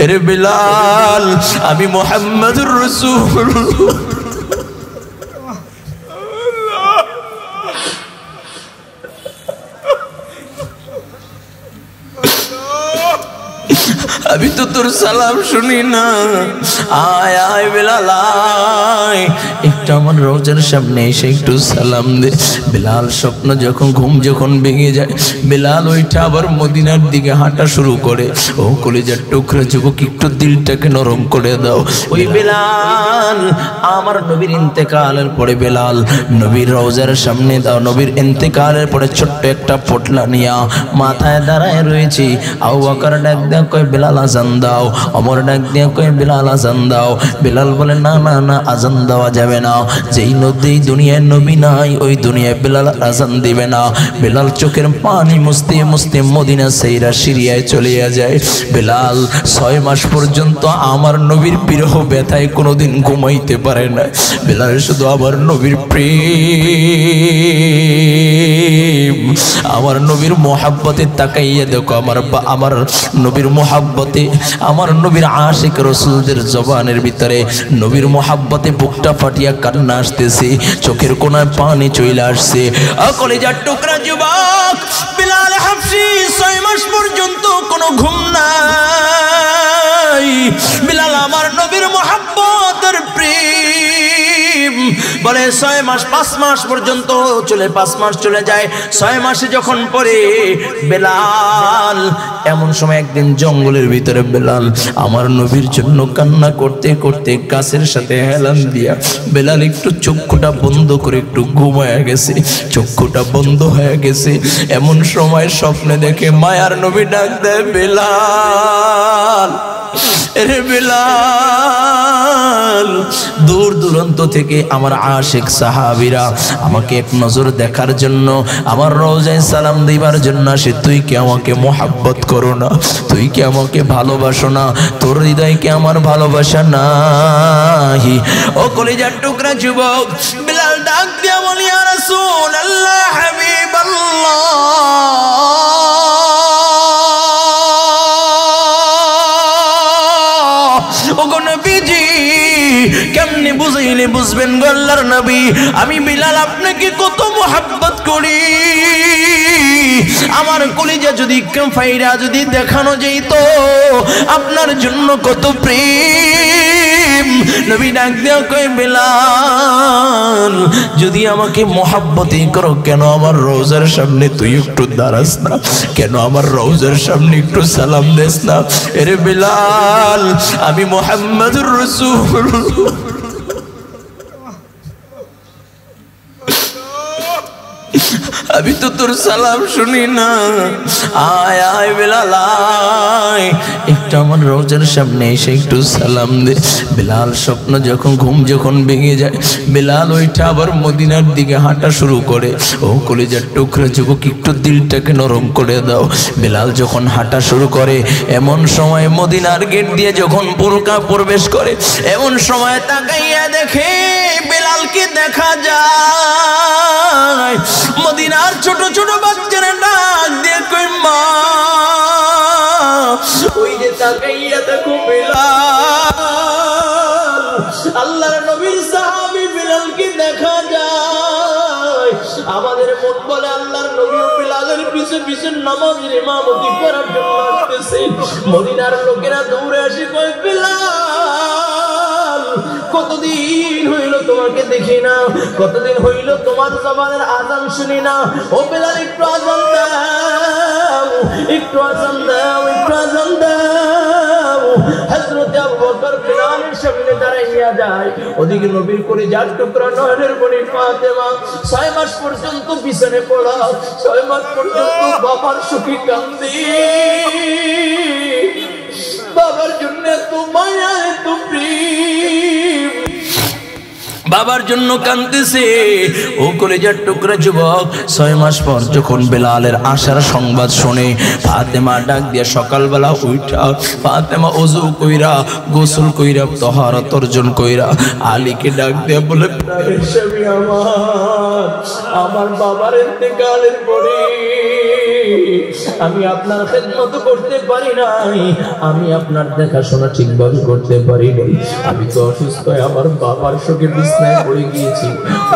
এরে বিলাল আমি মুহাম্মদুর রাসূলুল্লাহ अभी तो तुर सलाम सुनी ना आय आय बिलाल आय একটু আমার রওজার সামনে এসে একটু সালাম দে বিলাল স্বপ্ন যখন ঘুম যখন ভেঙে যায় বিলাল ওইটা আবার মদিনার দিকে হাঁটা শুরু করে ও কলিজার টুকরা যুবক একটু দিলটাকে নরম করে দাও ওই বিলাল আমার নবীর ইন্তেকালের পরে বিলাল নবীর রওজার সামনে দাও নবীর ইন্তেকালের পরে ছোট্ট একটা পটলা নিয়া মাথায় দাঁড়ায় রয়েছে আবু বকর ডাক দেয়া কয় বিলাল আজান দাও ওমর ডাক দেয়া কয় বিলাল আজান দাও বিলাল বলে না না না আজান দেওয়া যাবে না যেই নদী দুনিয়ায় নবী নাই ওই দুনিয়ায় বিলাল আজান দিবে না বিলাল চোখের পানি মুছতে মুছতে মদিনা সাইরা সিরিয়ায় চলে যায় বিলাল 6 মাস পর্যন্ত আমার নবীর বিরহ ব্যথায় কোনোদিন ঘুমাইতে পারে না বিলাল শুধু আমার নবীর প্রেম আমার নবীর মোহাব্বতে তাকাইয়া দেখো আমার নবীর মোহাব্বতে আমার নবীর আশিক রাসূলদের জবানের ভিতরে নবীর মোহাব্বতে বুকটা ফাটিয়া কান্না আসতেছে চোখের কোণায় পানি চলে আসছে কলিজার টুকরা যুবক বিলাল হাবশী 6 মাস পর্যন্ত কোনো ঘুম নাই বিলাল আমার নবীর মোহাব্বতের প্রেম বলে 6 মাস 5 মাস পর্যন্ত চলে 5 মাস চলে যায় 6 মাসে যখন পরে বিলাল এমন সময় একদিন জঙ্গলের ভিতরে বিলাল আমার নবীর জন্য কান্না করতে করতে গাছের সাথে হেলান দিয়া বিলাল একটু চক্ষুটা বন্ধ করে একটু ঘুমায়া গেছে চক্ষুটা বন্ধ হয়ে গেছে এমন সময় স্বপ্নে দেখে মায়ার নবী ডাক দেয় বিলাল এরে বিলাল দূর দূরান্ত থেকে আমার আশিক সাহাবীরা আমাকে এক নজর দেখার জন্য আমার রওজায় সালাম দিবার জন্য আসে তুই কি আমাকে মোহাব্বত করো না তুই কি আমাকে ভালোবাসো না তোর হৃদয়ে কি আমার ভালোবাসা নাই ও কলিজার টুকরা যুবক বিলাল ডাক দিয়া বলি ইয়া রাসূলুল্লাহ হাবিবাল্লাহ ওগো নবীজি কেমনে বুঝাইলে বুঝবেন গো আল্লাহর নবী আমি বিলাল আপনাকে কত মোহাব্বত করি আমার কলিজা যদি ফাইরা যদি দেখানো যেত আপনার জন্য কত প্রেম নবী ডাক দেয়া কই বিলাল যদি আমাকে মোহাব্বতই করো কেন আমার রওজার সামনে তুই একটু দাঁড়াস না কেন আমার রওজার সামনে একটু সালাম দেস না এরে বিলাল আমি মুহাম্মদুর রাসূলুল্লাহ अभी तो तुर सलाम सुनी ना आय आय बिलाल आय একটু আমার রওজার সামনে এসে একটু সালাম দে বিলাল স্বপ্ন যখন ঘুম যখন ভেঙে যায় বিলাল ওইটা আবার মদিনার দিকে হাঁটা শুরু করে ও কলিজার টুকরা যুবক একটু দিলটাকে নরম করে দাও বিলাল যখন হাঁটা শুরু করে এমন সময় মদিনার গেট দিয়ে যখন বুরকা প্রবেশ করে এমন সময় তাকাইয়া দেখে বিলালকে দেখা যায় মদিনার ছোট ছোট বাচ্চারা ডাক দিয়ে কই মা ওই যে তাকাইয়া দেখো বিলাল আল্লাহর নবীর সাহাবী বিলালকে দেখা যায় আমাদের মন বলে আল্লাহর নবী বিলালের পিছু পিছু নামাজের ইমামতি করার জন্য আসতেছে মদিনার লোকেরা দৌড়ে আসে কই বিলাল কতদিন হইল তোমাকে দেখি না কতদিন হইল তোমার জবানের আযান শুনি না ও বিলাল একটু আযান দাও একটু আযান দাও একটু আযান দাও হযরত আবু বকর বিলালের সামনে দাঁড়াইয়া যায় ওদিকে নবীর কলিজার টুকরা নয়নের মণি ফাতেমা 6 মাস পর্যন্ত বিছানে পড়া 6 মাস পর্যন্ত বাবার সুখী কান্দি বাবার জন্য এত মায়া এত প্রেম বাবার জন্য কাঁদতেছে ও কলিজার টুকরা যুবক 6 মাস পর যখন বিলালের আসার সংবাদ শুনে ফাতেমা ডাক দিয়ে সকালবেলা উঠা ফাতেমা ওযু কইরা গোসল কইরা তাহারাত অর্জন কইরা আলীকে ডাক দিয়ে বলে স্বামী আমার বাবার ইন্তেকালের পরে আমি আপনার খেদমত করতে পারি নাই, আমি আপনার দেখাশোনা ঠিকভাবে করতে পারি নাই। আমি তো অসুস্থ, আমার বাবার শোকে বিছনায় পড়ে গিয়েছি।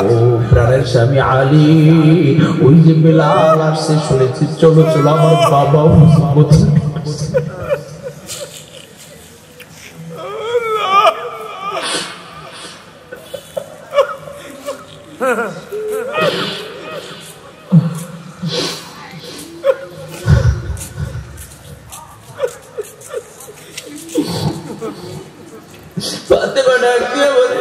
ও প্রাণের স্বামী আলী, ওই যে বেলাল আসছে শুনেছি, চলো চলো আমার বাবাও ফাতেমা ডাক দিয়ে বলে,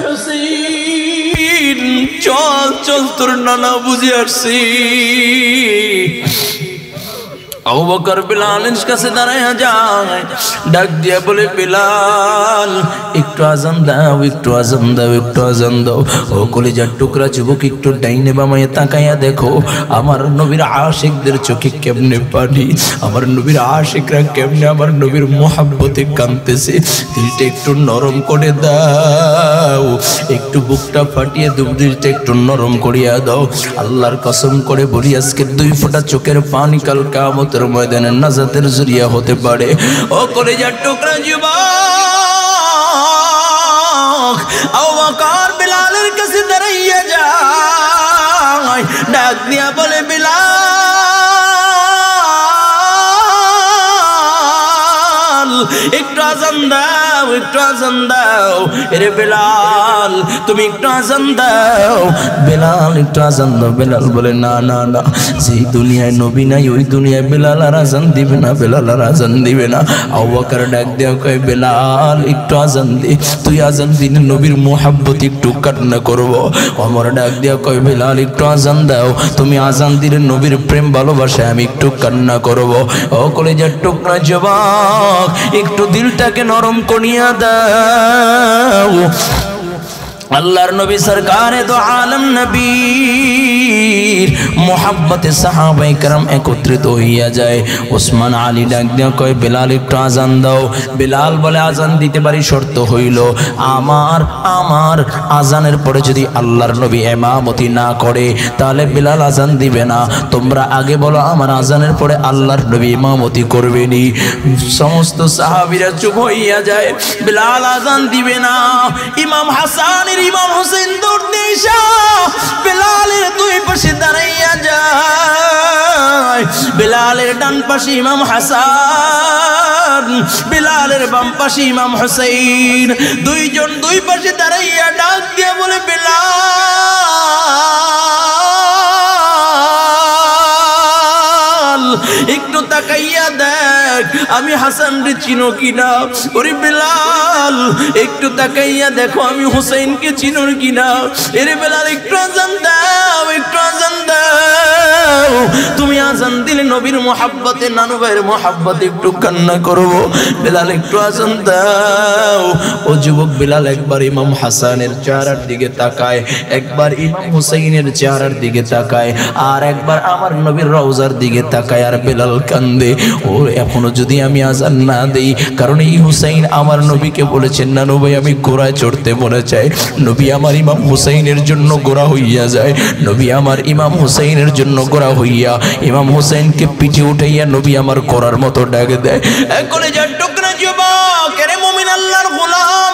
হুসেইন চল চল, তোর নানা বুঝে আসছি। আবু বকর বিলালের কাছে দাঁড়ায়া যায়, ডাক দিয়া বলে, বিলাল একটু আজান দাও, একটু আজান দাও, একটু আজান দাও। ও কলিজার টুকরা যুবক, একটু ডাইনে বামায় তাকাইয়া দেখো আমার নবীর আশিকদের চোখে কেমনে পানি, আমার নবীর আশিকরা কেমনে আমার নবীর মোহাব্বতে কাঁদতেছে। দিলটা একটু নরম করে দাও, একটু বুকটা ফাটিয়ে দিলটা একটু নরম করিয়া দাও। আল্লাহর কসম করে বলি, আজকে 2 ফোঁটা চোখের পানি কাল কিয়ামতের ময়দানে নাজাতের জরিয়া হতে পারে। ও কলিজার টুকরা যুবক, আবু বকর বিলালের কাছে দাঁড়াইয়া যায়, ডাক দিয়া বলে, বিলাল একটু আজান দাও, একটু আজান দাও। এরে বেলাল তুমি একটু আজান দাও, বেলাল একটু আজান দাও। বেলাল বলে, না না না, যেই দুনিয়ায় নবী নাই ওই দুনিয়ায় বেলাল আর আজান দিবে না, বেলাল আর আজান দিবে না। আবু বকর ডাক দেও, কয় বেলাল একটু আজান দে, তুই আজান দিলে নবীর মোহাব্বত একটু কান্না করবো। ওমর ডাক দেও, কয় বেলাল একটু আজান দাও, তুমি আজান দিলে নবীর প্রেম ভালোবাসায় আমি একটু কান্না করবো। ও কলিজার টুকরা যুবক, একটু দিলটাকে নরম করিয়া দাও। আল্লাহর নবী সরকারে দো আলম নবীর মোহাব্বতে সাহাবায়ে কেরাম একত্রিত হইয়া যায়। ওসমান আলী ডাক দিয়া কয়, বেলাল একটু আজান দাও। বেলাল বলে, আজান দিতে পারি, শর্ত হইল আমার আজানের পরে যদি আল্লাহর নবী ইমামতি না করে তাহলে বেলাল আজান দিবে না। তোমরা আগে বলো আমার আজানের পরে আল্লাহর নবী ইমামতি করবেনি। সমস্ত সাহাবীরা চুপ হইয়া যায়, বেলাল আজান দিবে না। ইমাম হাসান ইমাম হোসেন দৌড়তে এসে বেলালের 2 পাশে দাঁড়াইয়া যায়। বেলালের ডান পাশে ইমাম হাসান, বেলালের বাম পাশে ইমাম হোসেন, 2 জন 2 পাশে দাঁড়াইয়া ডাক দিয়ে বলে, বেলাল একটু তাকাইয়া দেখ আমি হাসান রে চিনো কিনা। ওরে বেলাল একটু তাকাইয়া দেখো আমি হুসাইনকে চিনো কিনা। এরে বেলাল একটু আজান দাও, একটু আজান দাও। তুমি আজান দিলে নবীর মোহাব্বতে, নানু ভাইয়ের মোহাব্বতে একটু কান্না করবো। বেলাল একটু আজান দাও। ও যুবক, বেলাল একবার ইমাম হাসানের চেহারার দিকে তাকায়, একবার ইমাম হুসাইনের চেহারার দিকে তাকায়, আর একবার আমার নবীর রওজার দিকে তাকায়, আর বেলাল কান্দে। ও এখনো যদি আমি আজান না দেই, কারণ এই হুসাইন আমার নবীকে বলেছেন, নানু ভাই আমি ঘোড়ায় চড়তে মনে চাই। নবী আমার ইমাম হুসাইনের জন্য ঘোড়া হইয়া যায়, নবী আমার ইমাম হুসাইনের জন্য ঘোড়া হইয়া ইমাম হুসাইনকে পিঠে উঠাইয়া নবী আমার ঘোড়ার মতো ডাক দেয়। কলেজার টুকরা যুবক, এরে মুমিন আল্লাহর গোলাম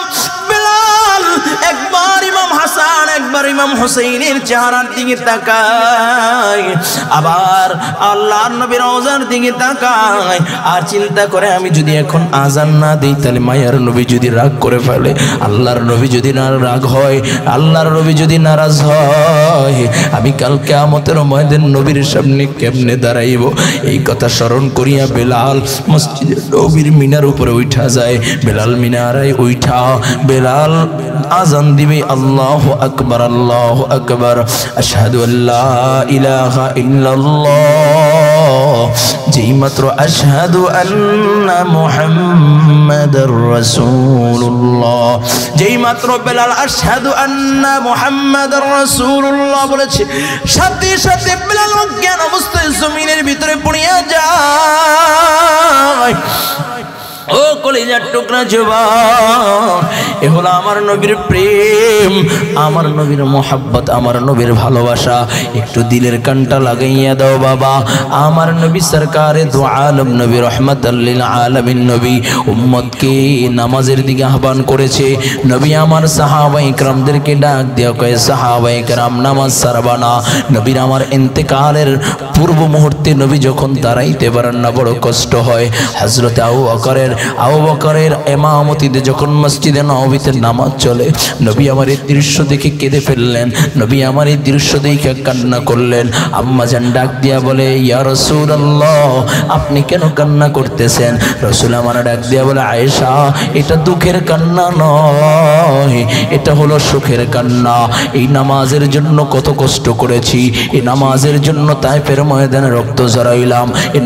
বেলাল একবার ইমাম হাসান একবার ইমাম হুসাইনের চেহারার দিকে তাকায়, আবার আল্লাহর নবীর রওজার দিকে তাকায়, আর চিন্তা করে আমি যদি এখন আজান না দিই তাহলে মায়ার নবী যদি রাগ করে ফেলে, আল্লাহর নবী যদি না রাগ হয়, আল্লাহর নবী যদি নারাজ হয়, আমি কাল কিয়ামতের ময়দানে নবীর সামনে কেমনে দাঁড়াইব। এই কথা স্মরণ করিয়া বেলাল মসজিদের নবীর মিনার উপরে উঠা যায়। বেলাল মিনারে উঠা বেলাল আজান দিবে, আল্লাহু আকবার, আল্লাহু আকবার, আশহাদু আল্লা ইলাহা ইল্লাল্লাহ। যেই মাত্র আশহাদু আন্না মুহাম্মাদার রাসূলুল্লাহ, যেই মাত্র বেলাল আশহাদু আন্না মুহাম্মাদার রাসূলুল্লাহ বলেছে, সাথে সাথে বেলাল অজ্ঞান অবস্থায় জমিনের ভিতরে পড়িয়া যায়। ও কলিজার টুকরা যুবক, এ হলো আমার নবীর প্রেম, আমার নবীর মোহাব্বত, আমার নবীর ভালোবাসা একটু দিলের কানটা লাগাইয়া দাও বাবা। আমার নবী সরকারে দু আলম নবী রহমাতাল লিল আলামিন নবী উম্মতকে নামাজের দিকে আহ্বান করেছে। নবী আমার সাহাবায়ে কেরামদেরকে ডাক দিয়া কয়, সাহাবায়ে কেরাম নামাজ ছাড়বা না। নবীর আমার ইন্তেকালের পূর্ব মুহূর্তে নবী যখন দাঁড়াইতে পারেন না, বড় কষ্ট হয়। হযরত আবু বকরের ইমামতিতে যখন মসজিদে নববীতে নামাজ চলে, নবী আমার এই দৃশ্য দেখে কেঁদে ফেললেন। নবী আমার এই দৃশ্য দেখে কান্না করলেন। আম্মা জান ডাক দিয়া বলে, ইয়া রাসূলুল্লাহ, আপনি কেন কান্না করতেছেন? রাসূল আমার ডাক দিয়া বলে, আয়েশা, এটা দুঃখের কান্না নয়, এটা হলো সুখের কান্না। এই নামাজের জন্য কত কষ্ট করেছি, এই নামাজের জন্য তায়েফের ময়দানে রক্ত ঝরাইলাম, এই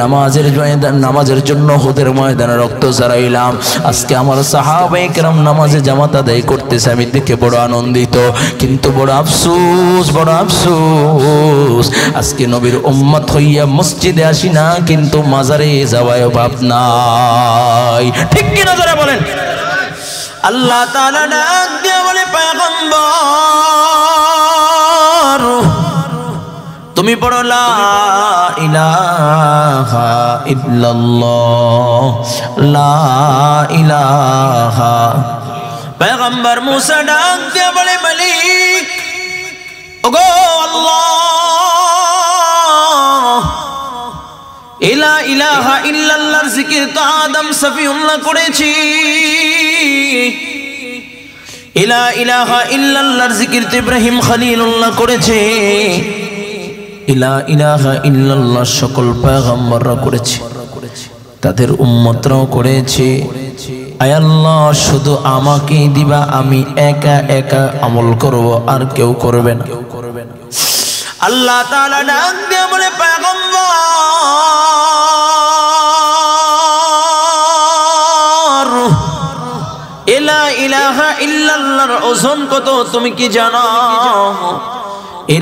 নামাজের জন্য হুদের ময়দানে রক্ত ঝরাইলাম। আজকে আমার সাহাবায়ে কেরাম নামাজে জামাত আদায় করতেছে, আমি দেখে বড় আনন্দিত, কিন্তু বড় আফসোস, বড় আফসোস, আজকে নবীর উম্মত হইয়া মসজিদে আসি না, কিন্তু মাজারে যাওয়ায় ভাব নাই। ঠিক কি না যারা বলেন? আল্লাহ তাআলা ডাক দিয়ে বলে, পয়গম্বর তুমি পড়ো লা ইলাহা ইল্লাল্লাহ, লা ইলাহা। পয়গম্বর মুসা ডাক দিয়ে বলে, মালিক ওগো আল্লাহ, লা ইলাহা ইল্লাল্লাহর জিকির তো আদম সফিউল্লাহ করেছি, লা ইলাহা ইল্লাল্লাহর জিকির তো ইব্রাহিম খলিলুল্লাহ করেছে, লা ইলাহা ইল্লাল্লাহ সকল পয়গম্বররা করেছে, তাদের উম্মতরাও করেছে। আয় আল্লাহ, শুধু আমাকেই দিবা, আমি একা একা আমল করব, আর কেউ করবে না। আল্লাহ তাআলা ডাক দিয়ে বলে, পয়গম্বর লা ইলাহা ইল্লাল্লাহর ওজন কত তুমি কি জানো?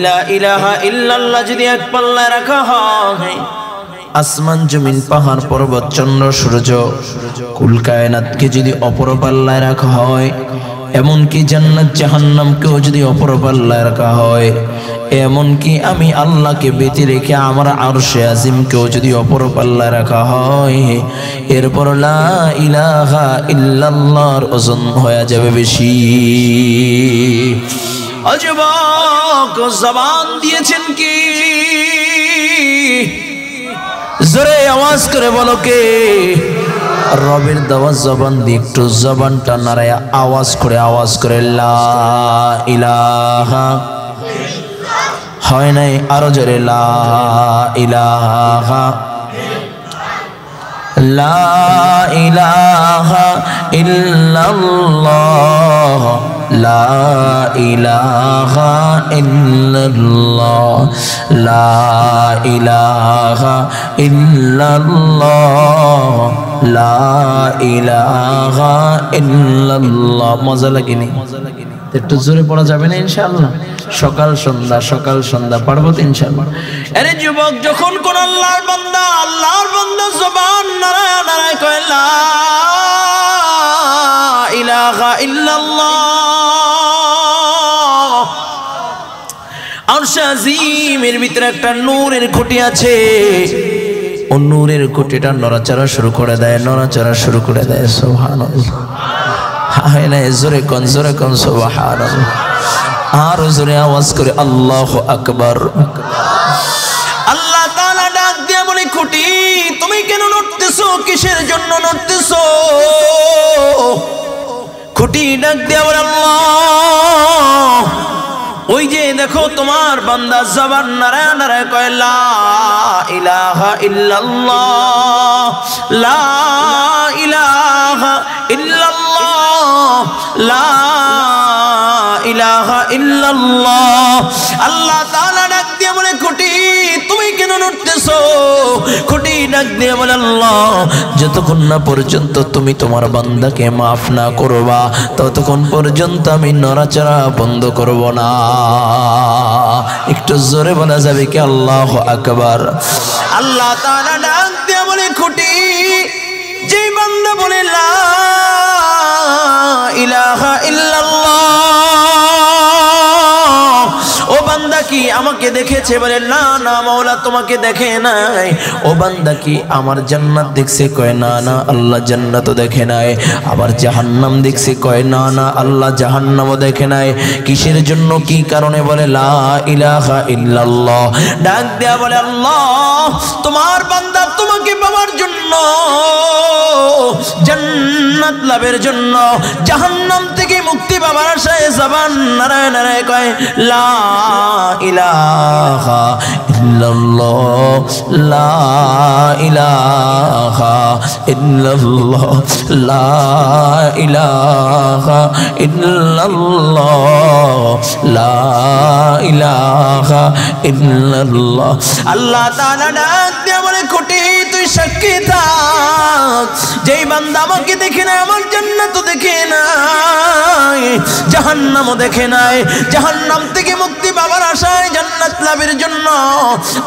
লা ইলাহা ইল্লাল্লাহ যদি এক পাল্লায় রাখা হয়, আসমান জমিন পাহাড় পর্বত চন্দ্র সূর্য কুল কায়নাতকে যদি অপর পাল্লায় রাখা হয়, এমনকি জান্নাত জাহান্নামকেও যদি অপর পাল্লায় রাখা হয়, এমনকি আমি আল্লাহকে বেঁধে রেখে আমার আরশে আজিমকেও যদি অপর পাল্লায় রাখা হয়, এরপর লা ইলাহা ইল্লাল্লাহর ওজন হয়ে যাবে বেশি। যুবক, জবান দিয়েছেন কি? জোরে আওয়াজ করে বলো কে? রবের দেওয়া জবান দিয়ে একটু জবানটা নাড়ায়া আওয়াজ করে লা ইলাহা, হয় নাই আরো জোরে লা ইলাহা, লা ইলাহা ইল্লাল্লাহ, লা ইলাহা ইল্লাল্লাহ, লা ইলাহা ইল্লাল্লাহ, লা ইলাহা ইল্লাল্লাহ। মজা লাগেনি? একটু জোরে পড়া যাবে না ইনশাআল্লাহ? সকাল সন্ধ্যা পারবো তো ইনশাআল্লাহ। আরে যুবক, যখন কোন আল্লাহর বান্দা জবান নারায় নারায় কয় লা ইলাহা ইল্লাল্লাহ, আরশ আজিমের ভিতরে একটা নূরের খুঁটি আছে, ও নূরের খুঁটিটা নড়াচড়া শুরু করে দেয়, সুবহানাল্লাহ। হায় না, জোরে কোন সুবহানাল্লাহ। আর জোরে আওয়াজ করে আল্লাহু আকবার। আল্লাহ তাআলা ডাক দিয়ে বলে, খুঁটি তুমি কেন নড়তেছো? কিসের জন্য নড়তেছো? খুঁটি ডাক দিয়ে বলে, আল্লাহ, ওই যে দেখো তোমার বান্দা জবান নারায় নারায় কয় লা ইলাহা ইল্লাল্লাহ, লা ইলাহা ইল্লাল্লাহ, লা ইলাহা ইল্লাল্লাহ। আল্লাহ তাআলা ডাক দিয়ে বলে, খুঁটি তুমি কেন নড়তেছো? খুঁটি ডাক দিয়ে বলে, আল্লাহ, যতক্ষণ না পর্যন্ত তুমি তোমার বান্দাকে মাফ না করবা, ততক্ষণ পর্যন্ত আমি নড়াচড়া বন্ধ করব না। একটু জোরে বলা যাবে কি আল্লাহু আকবার? আল্লাহ তাআলা ডাক দিয়ে বলে, খুঁটি যেই বান্দা বলে লা ইলাহা ইল্লাল্লাহ, ও বান্দা কি আমাকে দেখেছে? বলে না না মাওলা তোমাকে দেখে নাই। ও বান্দা কি আমার জান্নাত দেখছে? কয় না না আল্লাহ জান্নাতও দেখে নাই। আবার জাহান্নাম দেখছে? কয় না না আল্লাহ জাহান্নামও দেখে নাই। কিসের জন্য, কি কারণে? বলে লা ইলাহা ইল্লাল্লাহ। ডাক দেয়া বলে আল্লাহ তোমার বান্দা তোমাকে পাওয়ার জন্য, জান্নাত লাভের জন্য, জাহান্নাম থেকে মুক্তি পাবার আশায় জবান নারায় নারায় কয় লা ইলাহা ইল্লাল্লাহ, লা ইলাহা ইল্লাল্লাহ, লা ইলাহা ইল্লাল্লাহ, লা ইলাহা ইল্লাল্লাহ। আল্লাহ তাআলা ডাক দিয়ে বলে কোটি তুই সাক্ষী থাক, যেই বান্দা আমাকে দেখে না, আমার জান্নাতও দেখে নাই, জাহান্নামও দেখে নাই, জাহান্নাম থেকে মুক্তি পাওয়ার আশায় জান্নাত লাভের জন্য,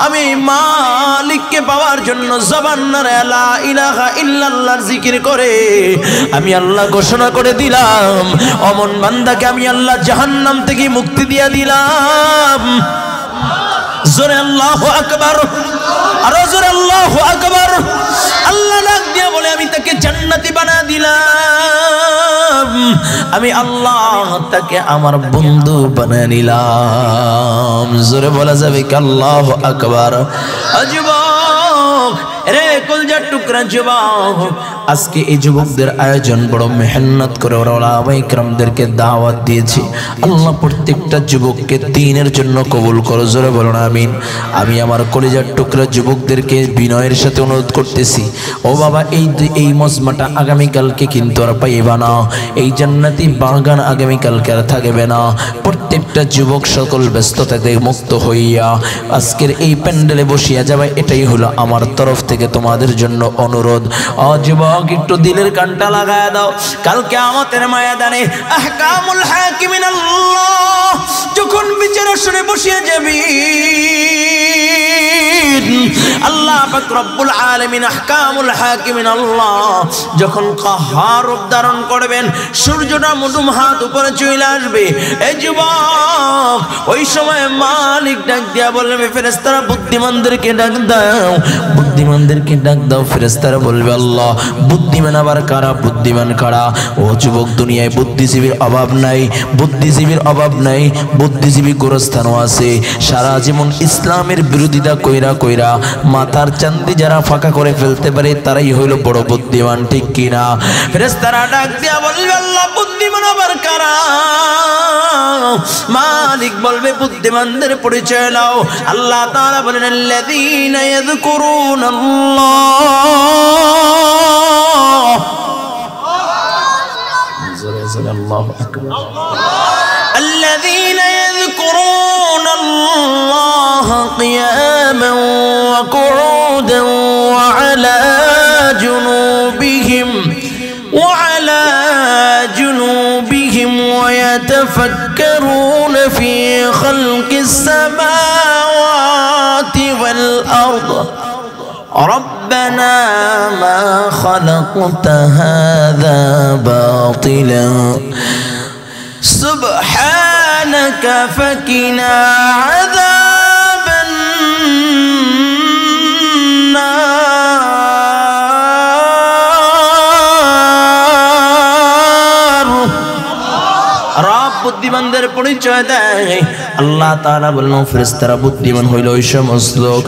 আমি মালিককে পাওয়ার জন্য জবান নাড়ায় লা ইলাহা ইল্লাল্লাহর জিকির করে আমি আল্লাহ ঘোষণা করে দিলাম, অমন বান্দাকে আমি আল্লাহ জাহান্নাম থেকে মুক্তি দিয়া দিলাম। জোরে আল্লাহু আকবার, আরো জোরে আল্লাহু আকবার। আল্লাহ ডাক দিয়া বলে আমি তাকে জান্নাতি বানা দিলাম, আমি আল্লাহ তাকে আমার বন্ধু বানা নিলাম। জোরে বলা যাবে কি আল্লাহু আকবার। যুবক রে, কলজার টুকরা যুবক, আজকে এই যুবকদের আয়োজন বড় মেহনত করে ওলামায়ে কেরামদেরকে দাওয়াত দিয়েছি। আল্লাহ প্রত্যেকটা যুবককে দ্বীনের জন্য কবুল করো। জোরে বলুন আমিন। আমি আমার কলিজার টুকরা যুবকদেরকে বিনয়ের সাথে অনুরোধ করতেছি, ও বাবা এই মজমাটা আগামীকালকে কিন্তু আর পাইবা না, এই জান্নাতি বাগান আগামীকালকে আর থাকবে না। প্রত্যেকটা যুবক সকল ব্যস্ততা থেকে মুক্ত হইয়া আজকের এই প্যান্ডেলে বসিয়া যাবে, এটাই হলো আমার তরফ থেকে তোমাদের জন্য অনুরোধ। যুবক একটু দিলের কানটা লাগায় দাও, কালকে আমাদের ময়দানে আহকামুল হাকিমিন আল্লাহ যখন বিচার আসরে বসিয়া যাবি, আল্লাহ পাক রব্বুল আলামিন আহকামুল হাকিমিন আল্লাহ যখন কাহার রূপ ধারণ করবেন, সূর্যটা মুঠুম হাত উপরে চলে আসবে। এই যুবক ওই সময় মালিক ডাক দিয়া বলবে ফেরেশতারা বুদ্ধিমানদেরকে ডাক দাও, বুদ্ধিমানদেরকে ডাক দাও। ফেরেশতারা বলবে আল্লাহ বুদ্ধিমান আবার কারা? বুদ্ধিমান কারা? ও যুবক, দুনিয়ায় বুদ্ধিজীবীর অভাব নাই, বুদ্ধিজীবীর অভাব নাই, বুদ্ধিজীবী গোরস্থানও আছে। সারা জীবন ইসলামের বিরোধিতা কইরা কইরা মাথার চান্দি যারা ফাঁকা করে ফেলতে পারে তারাই হইল বড় বুদ্ধিমান, ঠিক কিনা? ফেরেশতারা ডাক দিয়া বলবে আল্লাহ বুদ্ধিমান আবার কারা? মালিক বলবে বুদ্ধিমানদের পরিচয় নাও। আল্লাহ তাআলা বলেন আল্লাযীনা ইয়াযকুরুনাল্লাহ, জোরে জোরে আল্লাহু আকবার, الذين يذكرون الله قياما وقعودا وعلى جنوبهم ويتفكرون في خلق السماوات والأرض ربنا ما خلقت هذا باطلا سبحانك فقنا عذاب النار। রব বুদ্ধিমানদের পরিচয় দেয়। আল্লাহ তাআলা বললেন ফেরেশতারা বুদ্ধিমান হইল ওই সমস্ত লোক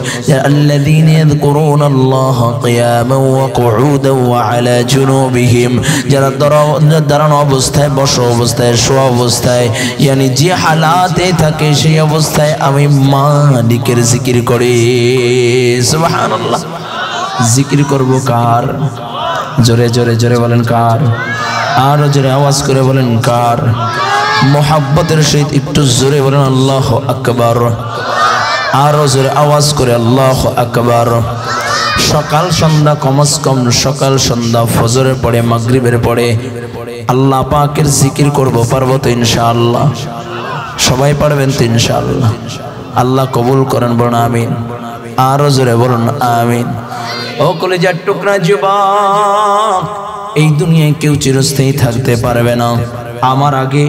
আল্লাযীনা ইয়াযকুরুনাল্লাহা কিয়ামান ওয়া কুউদান ওয়া আলা জুনুবিহিম, যারা দাঁড়ানো অবস্থায়, বসা অবস্থায়, শোয়া অবস্থায়, ইয়ানি যে হালাতে থাকে সেই অবস্থায় আমি মালিকের জিকির করি। সুবহানাল্লাহ। জিকির করব কার? জোরে জোরে জোরে বলেন কার? আরো জোরে আওয়াজ করে বলেন কার? মোহাব্বতের সহিত একটু জোরে বলেন আল্লাহু আকবার। আরো জোরে আওয়াজ করে আল্লাহু আকবার। সকাল সন্ধ্যা, কমস কম সকাল সন্ধ্যা, ফজরের পরে মাগরিবের পরে আল্লাহ পাকের জিকির করব। পারবো তো ইনশাআল্লাহ? সবাই পারবেন তো ইনশাআল্লাহ? আল্লাহ কবুল করেন, বলুন আমিন। আরো জোরে বলুন আমিন। ও ও কলিজার টুকরা যুবক, এই দুনিয়ায় কেউ চিরস্থায়ী থাকতে পারবে না। আমার আগে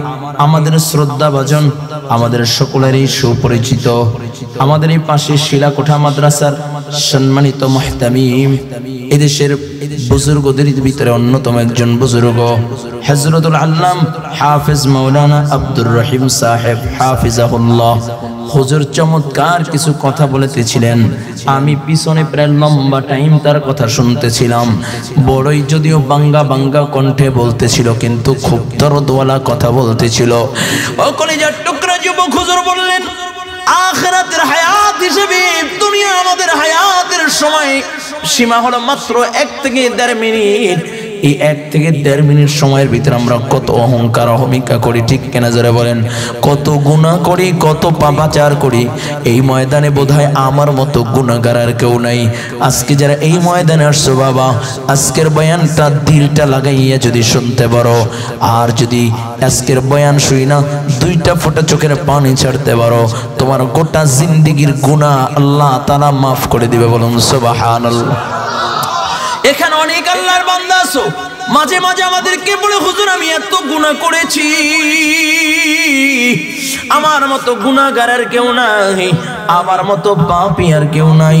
আমাদের শ্রদ্ধাভাজন, আমাদের সকলেরই সুপরিচিত, আমাদের এই পাশে শিলাকোঠা মাদ্রাসার সম্মানিত মুহতামিম, এদেশের বুজুর্গদের ভিতরে অন্যতম একজন বুজুর্গ হযরতুল আল্লাম হাফেজ মাওলানা আব্দুর রহিম সাহেব হাফিজাহুল্লাহ, হুজুর চমৎকার কিছু কথা বলতেছিলেন। আমি পিছনে প্রায় লম্বা টাইম তার কথা শুনতেছিলাম। বড়ই যদিও বাঙ্গা বাঙ্গা কণ্ঠে বলতেছিল, কিন্তু খুব দরদওয়ালা কথা বলতেছিল। ও কলিজার টুকরা যুবক, হুজুর বললেন আখিরাতের হায়াত হিসেবে দুনিয়া আমাদের হায়াতের সময় সীমা হলো মাত্র 1 থেকে 1.5 মিনিট। এই 1 থেকে 1.5 মিনিট সময়ের ভিতরে আমরা কত অহংকার অহমিকা করি, ঠিক কেনা জোরে বলেন? কত গুনাহ করি, কত পাপাচার করি। এই ময়দানে বোধহয় আমার মতো গুনাহগার আর কেউ নাই। আজকে যারা এই ময়দানে আসছো বাবা, আজকের বয়ানটা দিলটা লাগাইয়া যদি শুনতে পারো, আর যদি আজকের বয়ান শুই না 2টা ফোঁটা চোখের পানি ছাড়তে পারো, তোমার গোটা জিন্দেগির গুনাহ আল্লাহ তাআলা মাফ করে দিবে। বলুন সুবহানাল্লাহ। এখানে অনেক আল্লাহর বান্দা আছো, মাঝে মাঝে আমাদেরকে বলে হুজুর আমি এত গুনাহ করেছি, আমার মতো গুনাহগার আর কেউ নাই, আমার মতো পাপী আর কেউ নাই,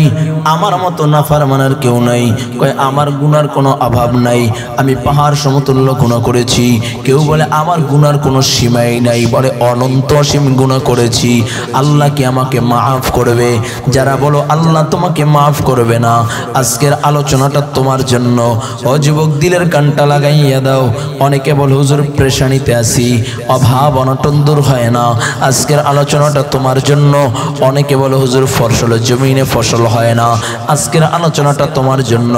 আমার মতো নাফরমান আর কেউ নাই। কয় আমার গুনার কোনো অভাব নাই, আমি পাহাড় সমতুল্য গুনাহ করেছি। কেউ বলে আমার গুনার কোনো সীমাই নাই, বলে অনন্ত অসীম গুনাহ করেছি, আল্লাহ কি আমাকে মাফ করবে? যারা বলো আল্লাহ তোমাকে মাফ করবে না, আজকের আলোচনাটা তোমার জন্য। ও যুবক, দিলের কানটা লাগাইয়া দাও। অনেকে বলে হুজুর পেরেশানিতে আছি, অভাব অনটন দূর হয় না, আজকের আলোচনাটা তোমার জন্য। অনেকে বলে হুজুর ফসলের জমিনে ফসল হয় না, আজকের আলোচনাটা তোমার জন্য।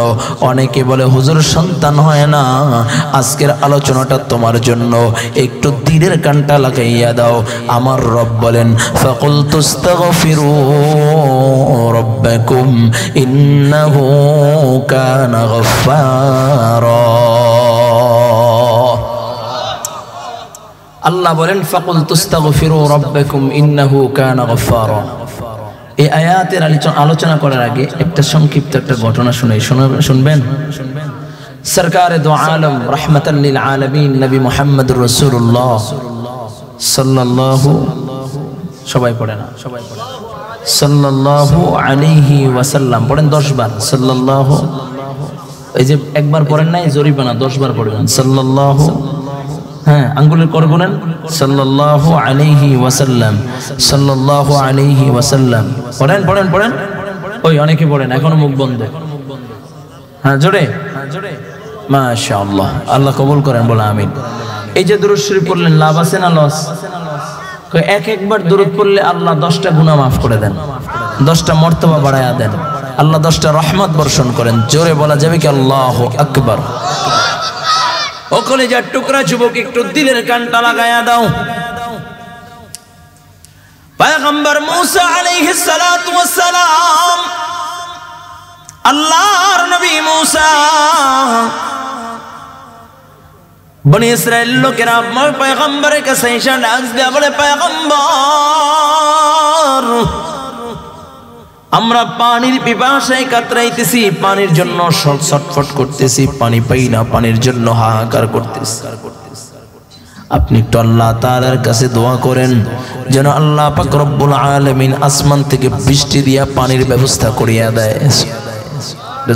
অনেকে বলে হুজুর সন্তান হয় না, আজকের আলোচনাটা তোমার জন্য। একটু দিলের কানটা লাগাইয়া দাও। আমার রব বলেন ফাকুল তুস্তাগফিরু রাব্বাকুম ইন্নাহু কানা গফফারা। আল্লাহ বলেন ফাকুল তুস্তাগফিরু রাব্বাকুম ইন্নাহু কানা গফফারা। এই আয়াতের আলোচনা করার আগে একটা সংক্ষিপ্ত একটা ঘটনা শুনবেন। সরকারে দো আলম রাহমাতাল লিল আলামিন নবী মুহাম্মদুর রাসূলুল্লাহ সাল্লাল্লাহু, সবাই পড়ে না, সবাই পড়ে সাল্লাল্লাহু আলাইহি ওয়াসাল্লাম পড়েন 10 বার সাল্লাল্লাহু। এই যে একবার পড়েন নাই জরিমানা, 10 বার পড়বেন সাল্লাল্লাহু। হ্যাঁ, আঙ্গুলের কর গুনেন সাল্লাল্লাহু আলাইহি ওয়াসাল্লাম, সাল্লাল্লাহু আলাইহি ওয়াসাল্লাম। পড়েন পড়েন পড়েন। ওই অনেকে পড়েন, এখনো মুখ বন্ধ। হ্যাঁ, জোরে মাশাআল্লাহ, আল্লাহ কবুল করেন, বলে আমিন। এই যে দুরূদ শরীফ পড়লেন, লাভ আছে না লস? একবার দুরূদ পড়লে আল্লাহ 10টা গুনাহ মাফ করে দেন, 10টা মর্তবা বাড়ায়া দেন, আল্লাহ 10টা রহমত বর্ষণ করেন। জোরে বলা যাবে কি আল্লাহু আকবার? ও কলিজার টুকরা যুবক, একটু দিলের কানটা লাগায়া দাও। পয়গম্বর মূসা আলাইহিস সালাতু ওয়াস সালাম, আল্লাহর নবী মূসা, বনি ইসরাইল লোকেরা পয়গম্বরের কাছে এসে ডাক দেয়া বলে, পয়গম্বর আমরা পানির পিপাসায় কাতরাইতেছি, পানির জন্য ছটফট করতেছি, পানি পাই না, পানির জন্য হাহাকার করতেছি। আপনি একটু আল্লাহ তাআলার কাছে দোয়া করেন যেন আল্লাহ পাক রব্বুল আলামিন আসমান থেকে বৃষ্টি দিয়া পানির ব্যবস্থা করিয়া দেয়।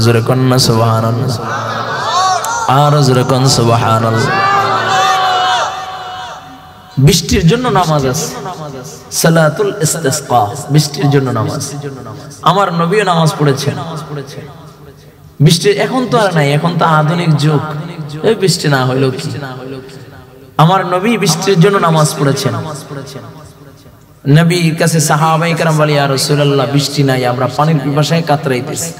জোরে কন্না সুবহানাল্লাহ, আর জোরে কোন সুবহানাল্লাহ। বৃষ্টির জন্য নামাজ আছে, সালাতুল ইস্তিসকা, বৃষ্টির জন্য নামাজ। আমার নবীও নামাজ পড়েছেন বৃষ্টির। এখন তো আর নাই, এখন তো আধুনিক যুগ, এই বৃষ্টি না হইলো কি? আমার নবী বৃষ্টির জন্য নামাজ পড়েছেন। নবীর কাছে সাহাবায়ে কেরাম বলে, ইয়া রাসূলুল্লাহ বৃষ্টি নাই, আমরা পানির পিপাসায় কাতরাইতেছি।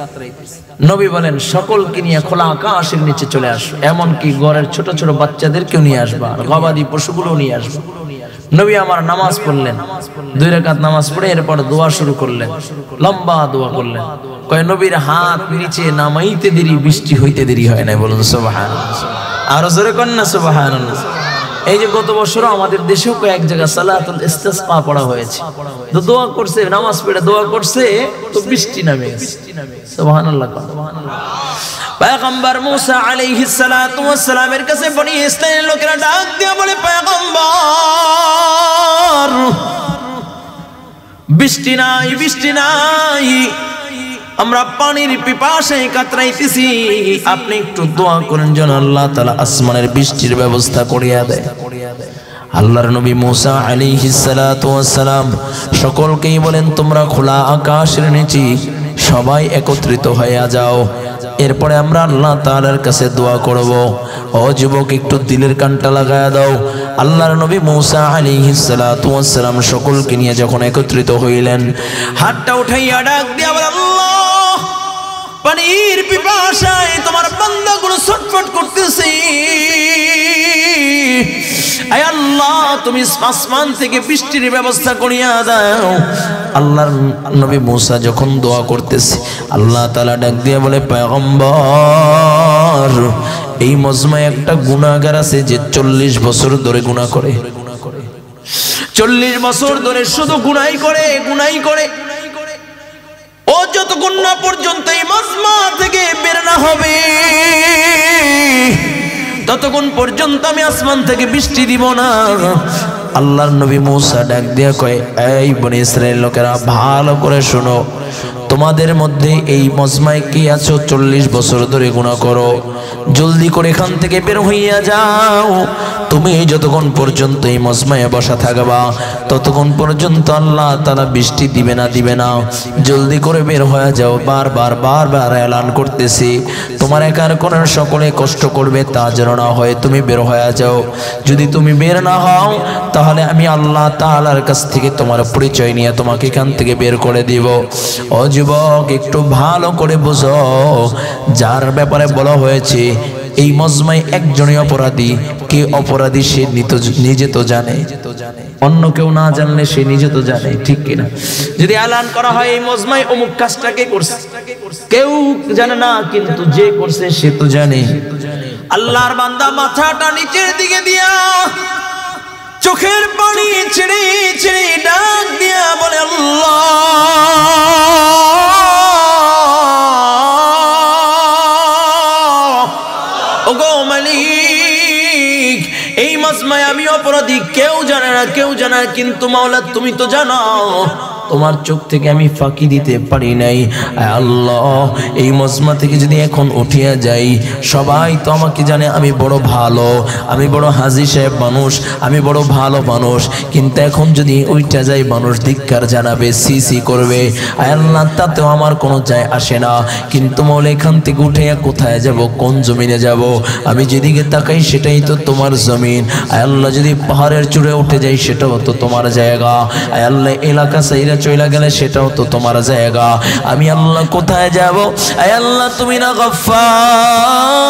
নবী বলেন সকলকে নিয়ে খোলা আকাশের নিচে চলে আসো, এমনকি ঘরের ছোট ছোট বাচ্চাদেরকেও নিয়ে আসবা, আর গবাদি পশুগুলো নিয়ে আসবা। নবী আমার নামাজ পড়লেন, 2 রাকাত নামাজ পড়ে এরপর দোয়া শুরু করলেন, লম্বা দোয়া করলেন। কয় নবীর হাত নিচে নামাইতে দেরি, বৃষ্টি হইতে দেরি হয় না। বলুন সুবহানাল্লাহ, আর জোরে কন্না সুবহানাল্লাহ। এই যে গত বছর আমাদের দেশেও কয়েক জায়গায় সালাতুল ইস্তিসকা পড়া হয়েছে, তো দোয়া করছে, নামাজ পড়ে দোয়া করছে, তো বৃষ্টি নামে গেছে। সুবহানাল্লাহ, সুবহানাল্লাহ। পয়গম্বর মুসা আলাইহিস সালাতু ওয়াস সালামের কাছে বনি ইসরাইলের লোকেরা ডাক দিয়ে বলে, পয়গম্বর বৃষ্টি নাই, বৃষ্টি নাই, আমরা পানির পিপাসায় কাতরাইতেছি, আপনি একটু দোয়া করেন যেন আল্লাহ তাআলা আসমানের বৃষ্টির ব্যবস্থা করিয়া দেয়। আল্লাহর নবী মুসা আলাইহিস সালাতু ওয়াস সালাম সকলকেই বলেন, তোমরা খোলা আকাশের নিচে সবাই একত্রিত হয়ে যাও, এরপরে আমরা আল্লাহ তাআলার কাছে দোয়া করব। ও যুবক, একটু দিলের কানটা লাগায়া দাও। আল্লাহর নবী মুসা আলাইহিস সালাতু ওয়াস সালাম সকলকে নিয়ে যখন একত্রিত হইলেন, হাতটা উঠাইয়া ডাক দিয়া বলেন, আল্লাহ, পানির পিপাসায় তোমার বান্দাগুলো ছটফট করতেছে, আয় আল্লাহ তুমি আসমান থেকে বৃষ্টির ব্যবস্থা করিয়া দাও। আল্লাহর নবী মুসা যখন দোয়া করতেছে, আল্লাহ তাআলা ডাক দিয়ে বলে, পয়গম্বর এই মজমায় একটা গুনাহগার আছে যে 40 বছর ধরে গুনাহ করে, 40 বছর ধরে শুধু গুনাহই করে, গুনাহই করে। ও যতক্ষণ না পর্যন্ত এই মজমা থেকে বের না হবে ততক্ষণ পর্যন্ত আমি আসমান থেকে বৃষ্টি দিব না। আল্লাহর নবী মুসা ডাক দিয়া কয়, এই বনি ইসরাইল লোকেরা ভালো করে শোনো, তোমাদের মধ্যে এই মজমায় কি আছো 40 বছর ধরে গুনাহ করো, জলদি করে এখান থেকে বের হইয়া যাও। তুমি যতক্ষণ পর্যন্ত এই মজমায় বসা থাকবা ততক্ষণ পর্যন্ত আল্লাহ তাআলা বৃষ্টি দিবে না, দিবে না, জলদি করে বের হয়ে যাও। বারবার বারবার এলান করতেছি, তোমার একার কোন সকলে কষ্ট করবে তা যেন না হয়, তুমি বের হয়ে যাও। যদি তুমি বের না হও তাহলে আমি আল্লাহ তাআলার কাছ থেকে তোমার পরিচয় নিয়ে তোমাকে এখান থেকে বের করে দিব। ও যুবক, একটু ভালো করে বুঝো, যার ব্যাপারে বলা হয়েছে এই মজমায় একজনই অপরাধী, কে অপরাধী সে নিজে তো জানে, অন্য কেউ না জানলে সে নিজে তো জানে, ঠিক কিনা? যদি এলান করা হয় এই মজমায় অমুক কাজটা কে করছে, কেউ জানে না, কিন্তু যে করছে সে তো জানে। আল্লাহর বান্দা মাথাটা নিচের দিকে দিয়া চোখের পানি ছেড়ে ছেড়ে ডাক দিয়া বলে, আল্লাহ, ওগো মালিক, এই মজমায় আমি অপরাধী, কেউ জানে না, কেউ জানে না, কিন্তু মাওলা তুমি তো জানো, তোমার চোখ থেকে আমি ফাঁকি দিতে পারি নাই। আল্লাহ, এই মজমা থেকে যদি এখন উঠিয়া যাই, সবাই তো আমাকে জানে আমি বড় ভালো, আমি বড় হাজী সাহেব মানুষ, আমি বড় ভালো মানুষ, কিন্তু এখন যদি ওইটা যাই মানুষ ধিক্কার জানাবে, সি করবে। আল্লাহ, তাতেও আমার কোনো যায় আসে না, কিন্তু মাওলা এখান থেকে উঠে কোথায় যাব, কোন জমিনে যাব? আমি যেদিকে তাকাই সেটাই তো তোমার জমিন। আল্লাহ, যদি পাহাড়ের চূড়ে উঠে যাই সেটাও তো তোমার জায়গা। আল্লাহ, এলাকা সাইরা চলে গেলে সেটাও তো তোমার জায়গা। আমি আল্লাহ কোথায় যাব? আয় আল্লাহ, তুমি না গফফার।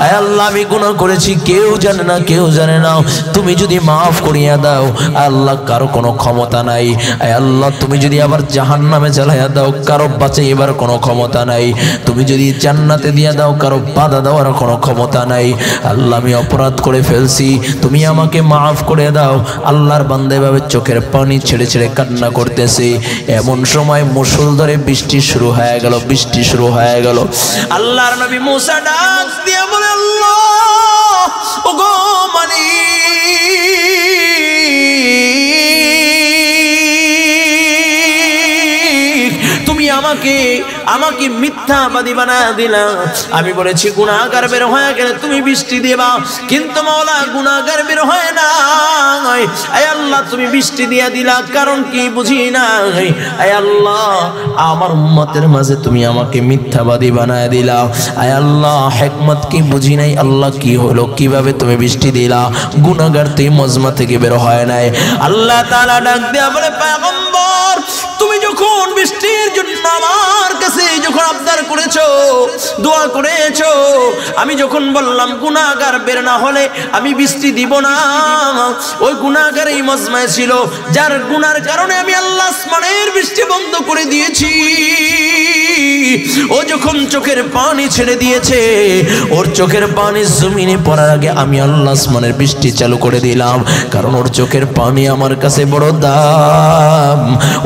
আয় আল্লাহ, আমি গুনাহ করেছি, কেউ জানে না, কেউ জানে না, তুমি যদি মাফ করিয়া দাও, আল্লাহ কারো কোনো ক্ষমতা নাই। আয় আল্লাহ, তুমি যদি আবার জাহান্নামে জ্বালাইয়া দাও, কারো বাঁচাইবার কোনো ক্ষমতা নাই। তুমি যদি জান্নাতে দিয়া দাও, কারো বাধা দেওয়ার কোনো ক্ষমতা নাই। আল্লাহ, আমি অপরাধ করে ফেলছি, তুমি আমাকে মাফ করে দাও। আল্লাহর বান্দা এভাবে চোখের পানি ছেড়ে ছেড়ে কান্না করতেছে। এমন সময় মুষলধারে বৃষ্টি শুরু হয়ে গেল, বৃষ্টি শুরু হয়ে গেল। আল্লাহর নবী মুসা ডাক দিয়ে বলে, আল্লাহ, ওগো মালিক, তুমি আমাকে মিথ্যাবাদী বানায় দিলা। আমি বলেছি গুনাহগার বের হয়ে গেলে তুমি বৃষ্টি দিবা, কিন্তু মাওলা গুনাহগার বের হয় না। আয় আল্লাহ, তুমি বৃষ্টি দিয়া দিলা, কারণ কি বুঝি নাই। আয় আল্লাহ, আমার উম্মতের মাঝে তুমি আমাকে মিথ্যাবাদী বানায় দিলা। আয় আল্লাহ, হিকমত কি বুঝি নাই। আল্লাহ, কি হলো, কিভাবে তুমি বৃষ্টি দিলা? গুনাহগার তুই মজমা থেকে বের হয় নাই। আল্লাহ তাআলা ডাক দেয়া বলে, পয়গম্বর, তুমি যখন বৃষ্টির জন্য আমার কাছে যখন আবদার করেছো, দোয়া করেছো, আমি যখন বললাম গুনাহগার বের না হলে আমি বৃষ্টি দিব না, ওই গুনাহগার এই মজমায় ছিল, যার গুনার কারণে আমি আল্লাহ আসমানের বৃষ্টি বন্ধ করে দিয়েছি। ও যখন চোখের পানি ছেড়ে দিয়েছে, ওর চোখের পানি জমিনে পড়ার আগে আমি আল্লাহ আসমানের বৃষ্টি চালু করে দিলাম, কারণ ওর চোখের পানি আমার কাছে বড় দাম।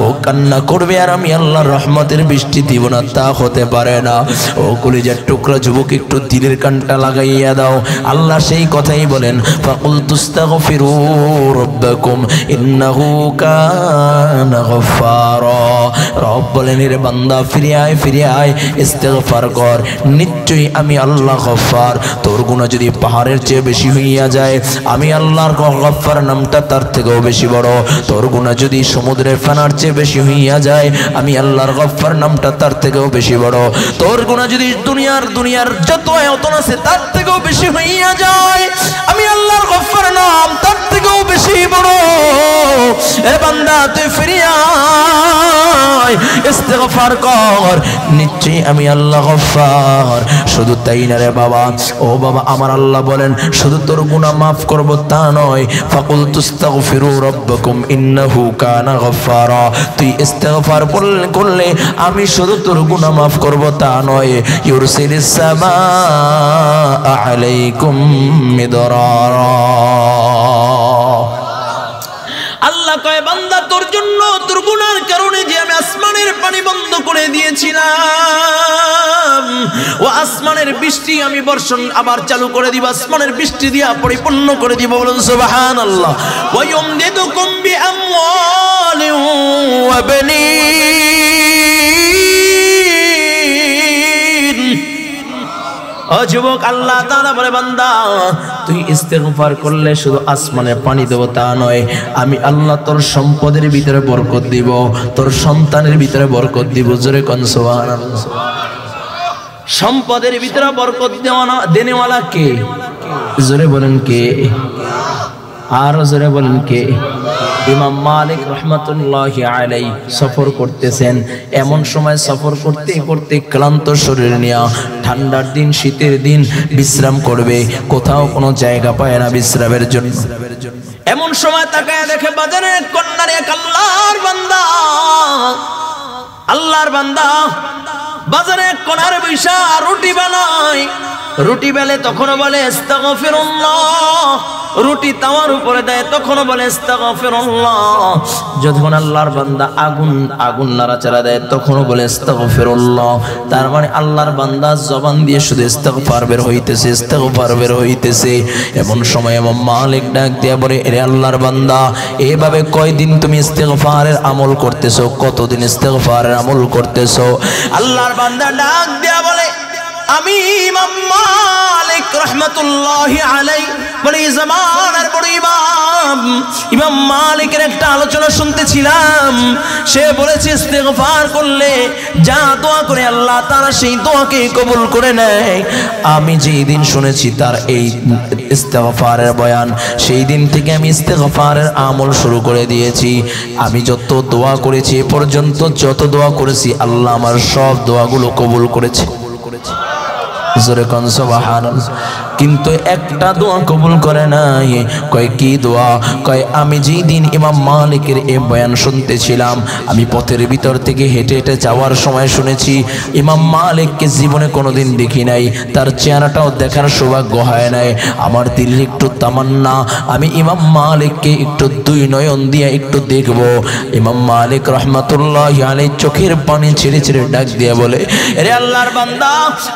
ও কান্না করবে আর আমি আল্লাহর রহমতের বৃষ্টি দিব না, তা হতে পারে না। ও কলিজার টুকরা যুবক, একটু দিলের কানটা লাগাইয়া দাও। আল্লাহ সেই কথাই বলেন, ফাকুল তুস্তাগফিরু রাব্বাকুম ইন্নাহু কানা গফফারা। রব বলেন, রে বান্দা ফিরে আয়, ফিরে আয়, ইস্তেগফার কর, নিশ্চয়ই আমি আল্লাহ গফফার। তোর গুনাহ যদি পাহাড়ের চেয়ে বেশি হইয়া যায়, আমি আল্লাহর গফফার নামটা তার থেকেও বেশি বড়। তোর গুনাহ যদি সমুদ্রের ফেনার চেয়ে বেশি হইয়া যায়, আমি আল্লাহর গফফার নামটা তার থেকেও বেশি বড়। তোর গুনাহ যদি দুনিয়ার যত আয়তন আছে তার থেকেও বেশি হইয়া যায়, আমি আল্লাহর গফফার নাম তার থেকেও বেশি বড়। এ বান্দা তুই ফিরে আয়, ইস্তেগফার কর, নিশ্চয়ই আমি আল্লাহ গফফার। শুধু তাই না রে বাবা, ও বাবা আমার আল্লাহ বলেন, শুধু তোর গুনাহ মাফ করব তা নয়, ফাকুল তুস্তাগফিরু রাব্বাকুম ইন্নাহু কানা গফফারা। তুই ইস্তেগফার করলে আমি শুধু তোর গুনাহ মাফ করব তা নয়, ইউরসিলিস সামা আলাইকুম মিদরারা। আল্লাহ কয়, বান্দা তোর জন্য, তোর গুনার কারণে যে আমি আসমানের পানি বন্ধ করে দিয়েছিলাম, ও আসমানের বৃষ্টি আমি বর্ষণ আবার চালু করে দিব, আসমানের বৃষ্টি দিয়া পরিপূর্ণ করে দিব। বলুন সুবহানাল্লাহ। ওয়া ইউমদিদুকুম বিআমওয়ালিন ওয়া বানিন। ও যুবক, আল্লাহ তাআলা বলে, বান্দা তুই ইস্তেগফার করলে শুধু আসমানে পানি দেব তা নয়, আমি আল্লাহ তোর সম্পদের ভিতরে বরকত দিব, তোর সন্তানের ভিতরে বরকত দিব। জোরে কোন সুবহানাল্লাহ। সম্পদের ভিতরে বরকত দেনেওয়ালা কে? জোরে বলেন কে? আর জোরে বলেন কে? ইমাম মালিক রহমাতুল্লাহি আলাইহি সফর করতেছেন। এমন সময় সফর করতে করতে ক্লান্ত শরীর নিয়ে, ঠান্ডার দিন, শীতের দিন বিশ্রাম করবে, কোথাও কোনো জায়গা পায় না বিশ্রামের জন্য। এমন সময় তাকায় দেখে বাজারের কন্যার এক আল্লাহর বান্দা বাজারে এক কোণার বৈশা রুটি বানায়। রুটি বেলে তখনও বলে আস্তাগফিরুল্লাহ, রুটি তাওয়ার উপরে দেয় তখনও বলে আস্তাগফিরুল্লাহ। যখন আল্লাহর বান্দা আগুন নাড়াচাড়া দেয় তখনও বলে আস্তাগফিরুল্লাহ। তার মানে আল্লাহর বান্দা জবান দিয়ে শুধু ইস্তেগফার বের হইতেছে, ইস্তেগফার বের হইতেছে। এমন সময় ইমাম মালিক ডাক দিয়া বলে, এরে আল্লাহর বান্দা, এভাবে কয়দিন তুমি ইস্তেগফারের আমল করতেছো? কতদিন ইস্তেগফারের আমল করতেছো? আল্লাহর বান্দা ডাক দিয়া বলে, আমি ইমাম মালিক রহমাতুল্লাহি আলাইহি বলে, জামানার বড় ইমাম মালিকের একটা আলোচনা শুনতেছিলাম। সে বলেছে ইস্তেগফার করলে যা দোয়া করে আল্লাহ তাআলা সেই দোয়াকে কবুল করে নেয়। আমি যেই দিন শুনেছি তার এই ইস্তেগফারের বয়ান, সেই দিন থেকে আমি ইস্তেগফারের আমল শুরু করে দিয়েছি। আমি যত দোয়া করেছি এ পর্যন্ত, যত দোয়া করেছি আল্লাহ আমার সব দোয়াগুলো কবুল করেছে। জোরে কোন সুবহানাল্লাহ। কিন্তু একটা দোয়া কবুল করে নাই। কয় কি দোয়া? কয় আমি যেই দিন ইমাম মালিকের এই বয়ান শুনতেছিলাম, আমি পথের ভিতর থেকে হেঁটে হেঁটে যাওয়ার সময় শুনেছি ইমাম মালিককে জীবনে কোনোদিন দেখি নাই, তার চেহারাটাও দেখার সৌভাগ্য হয় নাই। আমার দিলে একটু তামান্না, আমি ইমাম মালিককে একটু দুই নয়ন দিয়ে একটু দেখব। ইমাম মালিক রহমাতুল্লাহি আলাইহি চোখের পানি ছেড়ে ছেড়ে ডাক দিয়ে বলে, রে আল্লাহর বান্দা,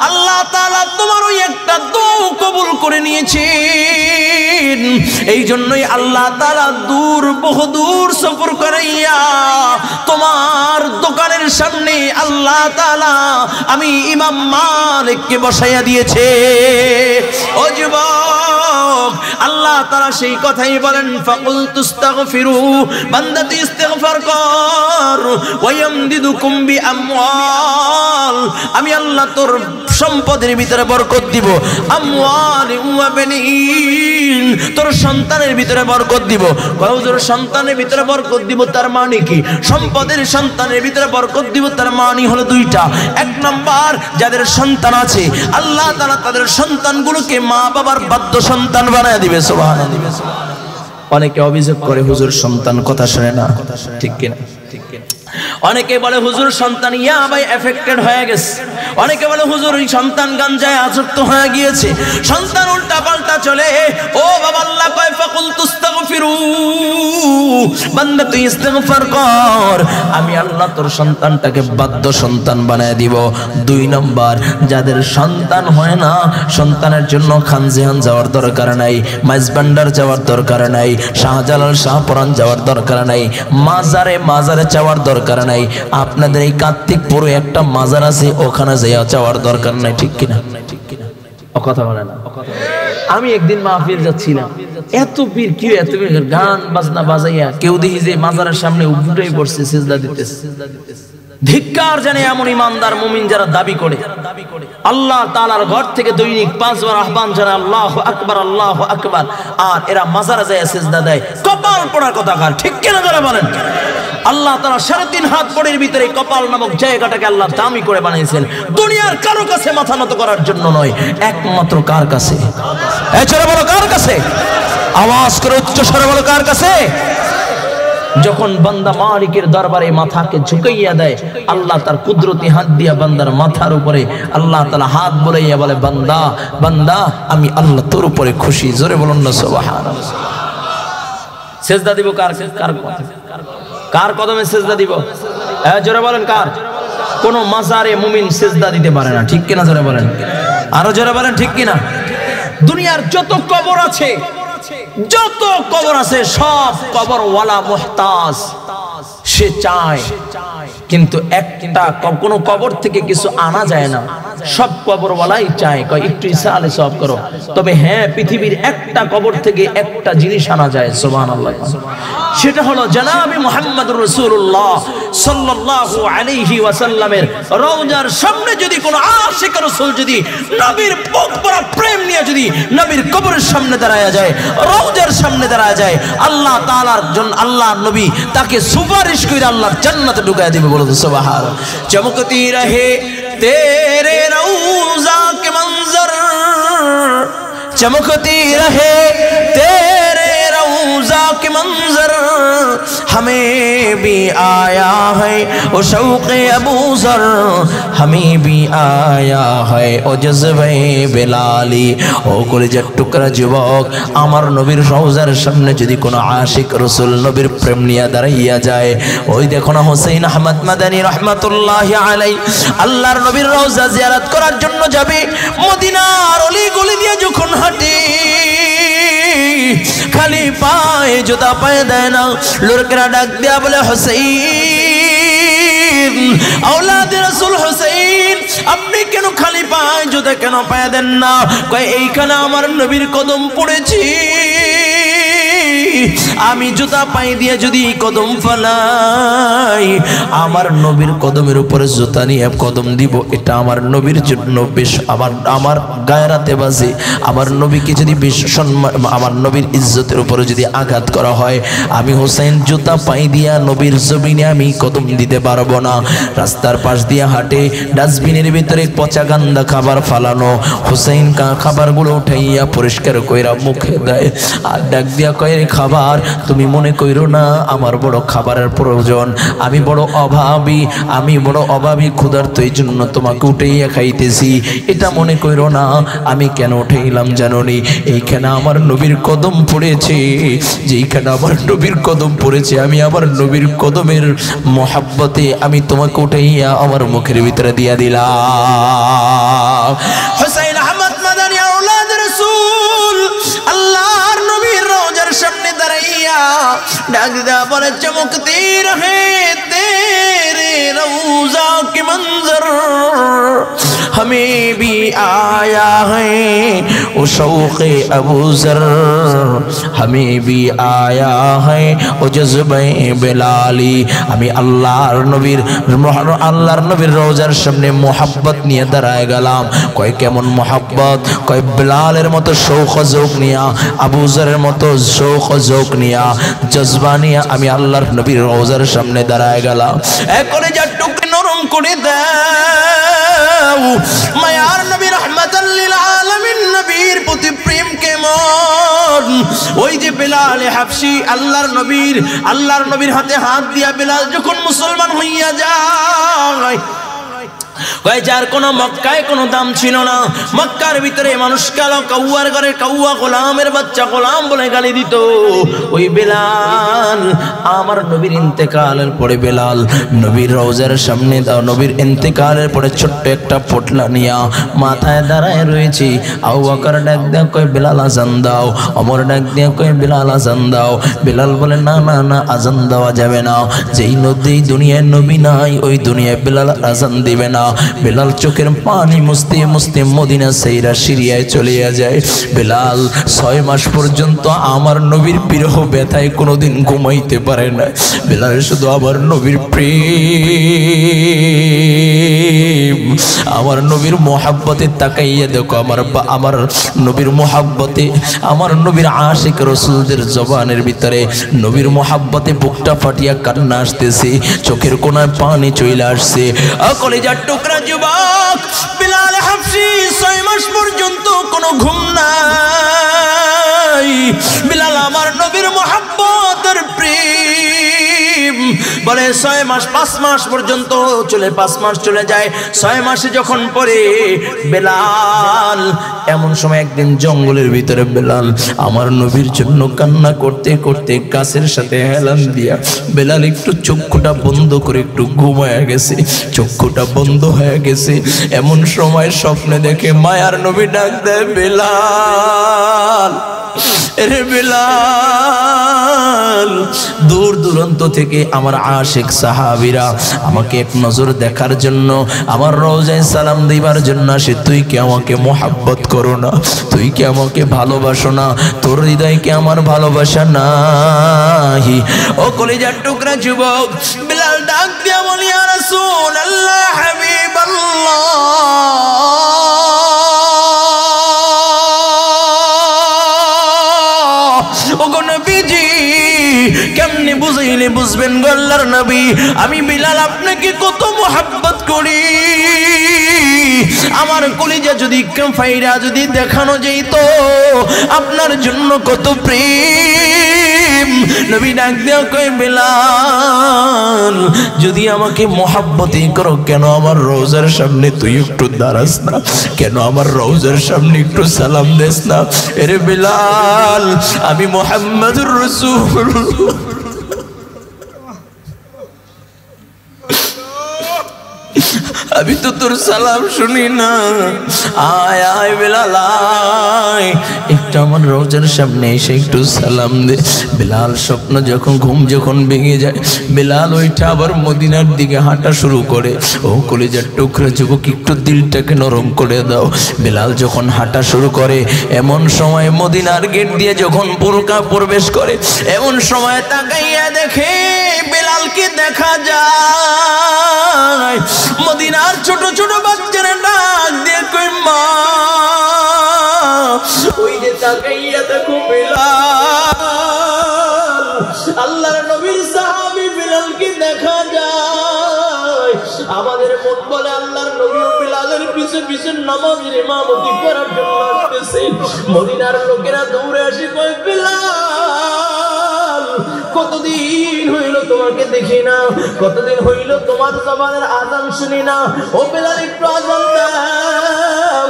আল্লাহ তাআলা তোমার ওই একটা দোয়া কবুল করে নিয়েছেন। এই জন্যই আল্লাহ তাআলা বহুদূর সফর করাইয়া তোমার দোকানের সামনে আল্লাহ তাআলা আমি ইমাম মালিককে বসাইয়া দিয়েছে। ও যুবক, আল্লাহ তাআলা সেই কথাই বলেন, ফাকুল তুস্তাগফিরু, বান্দা তুই ইস্তেগফার কর, ওয়া ইয়ামদিদুকুম বিআমওয়াল, আমি আল্লাহ তোর সম্পদের ভিতরে বরকত দিব। আমওয়াল ওয়া বানিন, তোর সন্তানের ভিতরে বরকত দিব। হুজুর সন্তানের ভিতরে বরকত দিব তার মানে কি? সম্পদের সন্তানের ভিতরে বরকত দিব তার মানে হলো দুইটা। এক নাম্বার, যাদের সন্তান আছে আল্লাহ তাআলা তাদের সন্তানগুলোকে মা বাবার বাধ্য সন্তান বানায় দিবে। সুবহানাল্লাহ। অনেকে অভিযোগ করে হুজুর সন্তান কথা শুনে না, ঠিক কিনা? অনেকে বলে হুজুর সন্তান ইয়াবাই এফেক্টেড হয়ে গেছে, অনেকে বলে হুজুর এই সন্তান গাঞ্জায় আসক্ত হয়ে গিয়েছে, সন্তান উল্টা পাল্টা চলে। ও বাবা, আল্লাহ কয় ফাকুল তুস্তাগফিরু, বান্দা তুই ইস্তিগফার কর, আমি আল্লাহ তোর সন্তানটাকে বাধ্য সন্তান বানায় দিব। 2 নম্বর, যাদের সন্তান হয় না, সন্তানের জন্য খানজিহান যাওয়ার দরকার নাই, মাইজবান্ডার যাওয়ার দরকার নাই, শাহজালাল শাহপরান যাওয়ার দরকার নাই, মাজারে যাওয়ার দরকার নাই। আপনাদের এই কার্তিকপুরে একটা মাজার আছে, ওখানে যাওয়ার দরকার নাই, ঠিক কিনা? কথা বলে না। আমি একদিন মাহফিল যাচ্ছিলাম, এত পীর কি এত পীর গান বাজনা বাজাইয়া কেউ দেখি যে মাজারের সামনে উঠেই পড়ছে, সিজদা দিতেছে। ধিক্কার জানে এমন ইমানদার মুমিন যারা দাবি করে আল্লাহ তাআলার ঘর থেকে দৈনিক 5 বার আহ্বান জানায় আল্লাহু আকবার আল্লাহু আকবার, আর এরা মাজারে যায় সিজদা দেয়। কপাল পড়ার কথা কার, ঠিক কিনা যারা বলেন? আল্লাহ তাআলা 3.5 হাত পরের ভিতরে কপাল নামক জায়গাটাকে আল্লাহ দামি করে বানিয়েছেন, দুনিয়ার কারো কাছে মাথা নত করার জন্য নয়, একমাত্র কার কাছে? এছাড়া বলো কার কাছে? আওয়াজ করে উচ্চ স্বরে বলো কার কাছে? যখন বান্দা মালিকের দরবারে মাথাকে ঝুঁকাইয়া দেয়, আল্লাহ তার কুদরতি হাত দিয়া বান্দার মাথার উপরে আল্লাহ তাআলা হাত বুলাইয়া বলে, বান্দা বান্দা আমি আল্লাহ তোর উপরে খুশি। জোরে বলুন না সুবহানাল্লাহ। সিজদা দিব কার? কার কদমে সিজদা দিব? জোরে বলেন কার? কোন মাজারে মুমিন সিজদা দিতে পারে না, ঠিক কিনা? জোরে বলেন, আরো জোরে বলেন, ঠিক কিনা? দুনিয়ার যত কবর আছে, যত কবর আছে, সব কবরওয়ালা মুহতাজ, সে চায়, কিন্তু একটা কোন কবর থেকে কিছু আনা যায় না। সব কবরওয়ালাই চায়, কয় একটু ইসালে সব করো, তবে হ্যাঁ পৃথিবীর একটা কবর থেকে একটা জিনিস আনা যায়, সুবহানাল্লাহ। সেটা হলো জনাবে মুহাম্মদুর রাসূলুল্লাহ সাল্লাল্লাহু আলাইহি ওয়াসাল্লামের রওজার সামনে যদি কোনো আশিক রাসূল যদি নবীর বুক ভরা প্রেম নিয়ে যদি নবীর কবরের সামনে দাঁড়ায়া যায়, রওজার সামনে দাঁড়ায়া যায়, আল্লাহ তাআলার জন্য আল্লাহর নবী তাকে সুপারিশ করে আল্লাহর জান্নাতে ঢুকায় দিবে। বলো সুবহানাল্লাহ। চমকতি রহে तेरे रौजा के मंजर, चमकती रहे तेरे रौजा के मंजर, हमें भी आया है वो शौक़े अबू ज़र, हमें भी आया है वो जज़्बे बेलाली। ও কলিজার টুকরা যুবক, আমার নবীর রওজার সামনে যদি কোনো আশিক রাসূল নবীর প্রেম নিয়ে দাঁড়াইয়া যায়, ওই দেখো না হুসাইন আহমদ মাদানী রাহমাতুল্লাহি আলাইহি আল্লাহর নবীর রওজা জিয়ারত করার জন্য যাবে, মদিনার অলি গলি দিয়ে যখন হাঁটে, খালি পায়ে জুতা পায়ে দেয় না, লোকেরা ডাক দেয়া বলে, হুসাইন আওলাদ রাসূল হুসাইন, আপনি কেন খালি পায়ে জুতা কেন পায়ে দেন না? কয় এইখানে আমার নবীর কদম পড়েছি, আমি জুতা পায়ে দিয়ে যদি কদম ফেলাই, আমার নবীর কদমের উপরে জুতা নিয়ে কদম দিব, এটা আমার নবীর জন্য বেশ আমার গায়রাতে বাজে। আমার নবীকে যদি বেশ সম্মান, আমার নবীর ইজ্জতের উপরে যদি আঘাত করা হয়, আমি হোসেন জুতা পায়ে দিয়া নবীর জমিনে আমি কদম দিতে পারবো না। রাস্তার পাশ দিয়ে হাঁটে, ডাস্টবিনের ভিতরে পচা গান্দা খাবার ফালানো, হোসেন খাবারগুলো উঠাইয়া পরিষ্কার কইরা মুখে দেয়, আর ডাক দিয়া কয়, খাবার তুমি মনে কইরো না আমার বড় খাবারের প্রয়োজন, আমি বড় অভাবী ক্ষুধার্ত, এই জন্য তোমাকে উঠাইয়া খাইতেছি, এটা মনে কইরো না। আমি কেন উঠাইলাম জানোনি? এইখানে আমার নবীর কদম পড়েছে, যেইখানে আমার নবীর কদম পড়েছে, আমি আমার নবীর কদমের মহাব্বতে আমি তোমাকে উঠাইয়া আমার মুখের ভিতরে দিয়া দিলাম। হুসাইন আহমদ মাদানী আওলাদ রাসূল আল্লাহর নবীর রওজার সামনে দাঁড়াইয়া ডাক দেয়া বলে, চমকতি রহে তেরে রওজা के मंजर, हमें भी आया है वो शौक़े अबू ज़र, हमें भी आया है वो जज़्बे बेलाली। আমি আল্লাহর নবীর রওজার সামনে মোহাব্বত নিয়ে দাঁড়ায় গেলাম। কয় কেমন মোহাব্বত? কয় বেলালের মতো শৌক যৌক নিয়া, আবু যরের মতো শৌক যৌক নিয়া, জজবা নিয়া আমি আল্লাহর নবীর রওজার সামনে দাঁড়ায় গেলাম। একরে যা টুকরে নরম করে দেয়, মায়ার নবী রাহমাতাল লিল আলামিন নবীর প্রতি প্রেম কেমন। ওই যে বেলাল হাবশি আল্লাহর নবীর হাতে হাত দিয়া বেলাল যখন মুসলমান হইয়া যায়, কয় যার কোনো মক্কায় কোনো দাম ছিল না, মক্কার ভিতরে মানুষ কালো কাউয়ার ঘরে কাউয়া গোলামের বাচ্চা গোলাম বলে গালি দিত। ওই বেলাল আমার নবীর ইন্তেকালের পরে বেলাল নবীর রওজার সামনে দাও, নবীর ইন্তেকালের পরে ছোট্ট একটা পোটলা নিয়া মাথায় দাঁড়ায় রয়েছে। আবু বকর ডাক দিয়া কয় বেলাল আজান দাও, ওমর ডাক দিয়া কয় বেলাল আজান দাও। বেলাল বলে না না না, আজান দেওয়া যাবে না, যেই দুনিয়ায় নবী নাই ওই দুনিয়ায় বেলাল আজান দিবে না। বেলাল চোখের পানি মুছতে মুছতে মদিনা সেইরা সিরিয়ায় চলে যায়। বেলাল 6 মাস পর্যন্ত আমার নবীর বিরহ ব্যথায় কোনোদিন ঘুমাইতে পারে না। বেলাল শুধু আমার নবীর প্রেম, আমার নবীর মোহাব্বতে তাকাইয়া দেখো, আমার নবীর মোহাব্বতে, আমার নবীর আশিক রাসূলদের জবানের ভিতরে নবীর মোহাব্বতে বুকটা ফাটিয়া কান্না আসতেছে, চোখের কোণায় পানি চলে আসছে। কলিজার টুকরা যুবক বেলাল হাবশি 6 মাস পর্যন্ত কোনো ঘুম নাই। বেলাল আমার নবীর মোহাব্বতের প্রেম বলে 6 মাস 5 মাস পর্যন্ত চলে, 5 মাস চলে যায়। 6 মাসে যখন পরে বেলাল এমন সময় একদিন জঙ্গলের ভিতরে বেলাল আমার নবীর জন্য কান্না করতে করতে গাছের সাথে হেলান দিয়া বেলাল একটু চক্ষুটা বন্ধ করে একটু ঘুমায়া গেছে, চক্ষুটা বন্ধ হয়ে গেছে। এমন সময় স্বপ্নে দেখে মায়ার নবী ডাক দেয় বেলাল, রে বেলাল। দূর দূরান্ত থেকে আমার আশিক সাহাবীরা আমাকে এক নজর দেখার জন্য, আমার রওজায় সালাম দিবার জন্য আসে। তুই কি আমাকে মোহাব্বত করো না? তুই কি আমাকে ভালোবাসো না? তোর হৃদয় কি আমার ভালোবাসা নাই? ও কলিজার টুকরা যুবক বেলাল ডাক দিয়া বলি ইয়া রাসূলুল্লাহ হাবিবাল্লাহ, ওগো নবীজি কেমনে বুঝাইলে বুঝবেন গো আল্লাহর নবী, আমি বিলাল আপনাকে কত মোহাব্বত করি। আমার কলিজা যদি ফাইরা যদি দেখানো যেত আপনার জন্য কত প্রেম। নবী ডাক দিয়া কই বেলাল যদি আমাকে মোহাব্বতই করো কেন আমার রওজার সামনে তুই একটু দাঁড়াস না? কেন আমার রওজার সামনে একটু সালাম দেস না? এরে বেলাল আমি মুহাম্মদুর রাসূলুল্লাহ, আমি তো তোর সালাম শুনি না। আয় আয় বেলাল আয়, একটু আমার রওজার সামনে এসে একটু সালাম দে। বেলাল স্বপ্ন যখন ঘুম যখন ভেঙে যায় বেলাল ওইটা আবার মদিনার দিকে হাঁটা শুরু করে। ও কলিজার টুকরা যুবক একটু দিলটাকে নরম করে দাও। বেলাল যখন হাঁটা শুরু করে এমন সময় মদিনার গেট দিয়ে যখন বোরকা প্রবেশ করে এমন সময় তাকাইয়া দেখে বেলালকে দেখা যায়। মদিনার ছোট ছোট বাচ্চারা ডাক দিয়ে কই মা, ওই যে তাকাইয়া দেখো বেলাল, আল্লাহর নবীর সাহাবী বেলালকে দেখা যায়। আমাদের মন বলে আল্লাহর নবী বেলালের পিছু পিছু নামাজের ইমামতি করার জন্য আসতেছে। মদিনার লোকেরা দৌড়ে আসে কই বেলাল কতদিন হইল তোমাকে দেখি না, কতদিন হইল তোমার জবানের আযান শুনি না। ও বেলাল একটু আযান দাও,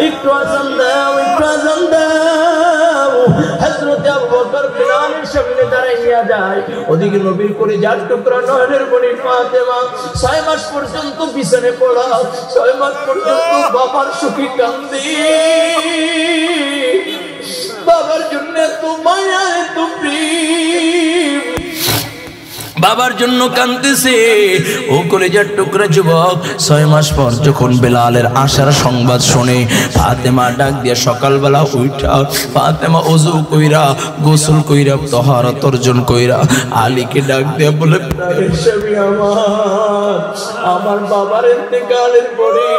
একটু আযান দাও, একটু আযান দাও। হযরত আবু বকর বেলালের সামনে দাঁড়াইয়া যায়। ওদিকে নবীর কলিজার টুকরা নয়নের মণি ফাতেমা 6 মাস পর্যন্ত বিছানে পড়া, 6 মাস পর্যন্ত বাবার সুখী কান্দি, বাবার জন্য এত মায়া এত প্রেম, বাবার জন্য কাঁদতেছে। ও কলিজার টুকরা যুবক 6 মাস পর যখন বেলালের আসার সংবাদ শুনে ফাতেমা ডাক দিয়ে সকালবেলা উঠা ফাতেমা ওযু কইরা গোসল কইরা তাহারত অর্জন কইরা আলীকে ডাক দিয়ে বলে আমার বাবার ইন্তেকালের পরে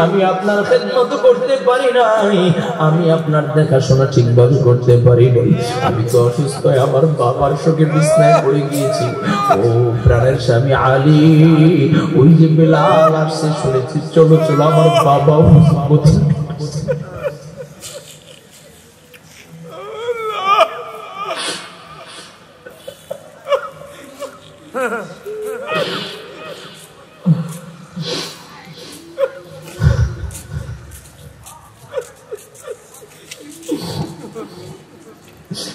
আমি আপনার খেদমত করতে পারি নাই, আমি আপনার দেখাশোনা ঠিকভাবে করতে পারি নাই। আমি তো অসুস্থ, আমার বাবার শোকে বিছনা বিছানায় পড়ে গিয়েছি। ও প্রাণের স্বামী আলী, ওই যে বেলাল আসছে শুনেছি, চলো চলো আমার বাবা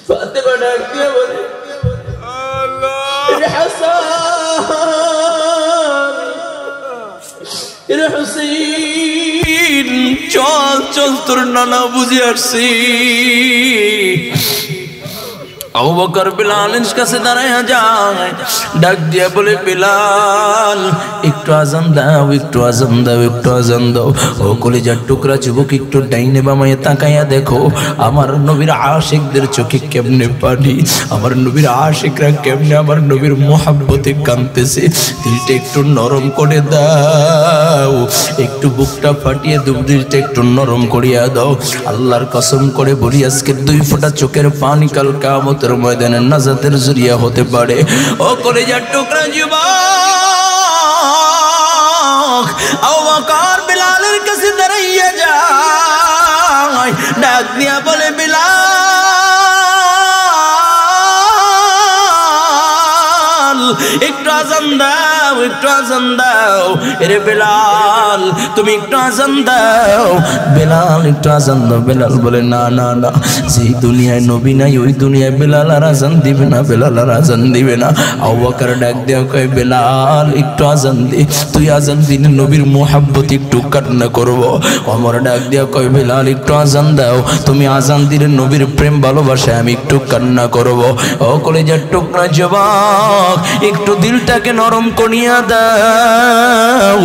ফাতেমা ডাক দিয়ে বলে, হুসেইন চল চল, তোর নানা বুঝে আসছি। আবু বকর বিলালের কাছে দাঁড়ায় যায়, ডাক দিয়া বলে, বিলাল একটু আজান দাও, একটু আজান দাও, একটু আজান দাও। ও কলিজার টুকরা যুবক, একটু ডাইনে বামায় তাকাইয়া দেখো আমার নবীর আশিকদের চোখে কেমনে পানি, আমার নবীর আশিকরা কেমনে আমার নবীর মোহাব্বতে কাঁদতেছে। দিলটা একটু নরম করে দাও, একটু বুকটা ফাটিয়ে দিলটা একটু নরম করিয়া দাও। আল্লাহর কসম করে বলি, আজকে 2 ফোঁটা চোখের পানি কাল কিয়ামতের ময়দানে নাজাতের জরিয়া হতে পারে। ও কলিজার টুকরা যুবক, আবু বকর বিলালের কাছে দাঁড়াইয়া যায়, ডাক দিয়া বলে, বিলাল একটু আজান দাও, একটু আজান দাও। এরে বেলাল তুমি একটু আজান দাও, বেলাল একটু আজান দাও। বেলাল বলে, না না না, যেই দুনিয়ায় নবী নাই ওই দুনিয়ায় বেলাল আর আজান দিবে না, বেলাল আর আজান দিবে না। আবু বকর ডাক দেওয়া কয়, বেলাল একটু আজান দে, তুই আজান দিলে নবীর মোহাব্বত একটু কান্না করবো। ওমর ডাক দেওয়া কয়, বেলাল একটু আজান দাও, তুমি আজান দিলে নবীর প্রেম ভালোবাসায় আমি একটু কান্না করবো। ও কলিজার টুকরা যুবক, একটু দিলটাকে নরম করিয়া দাও।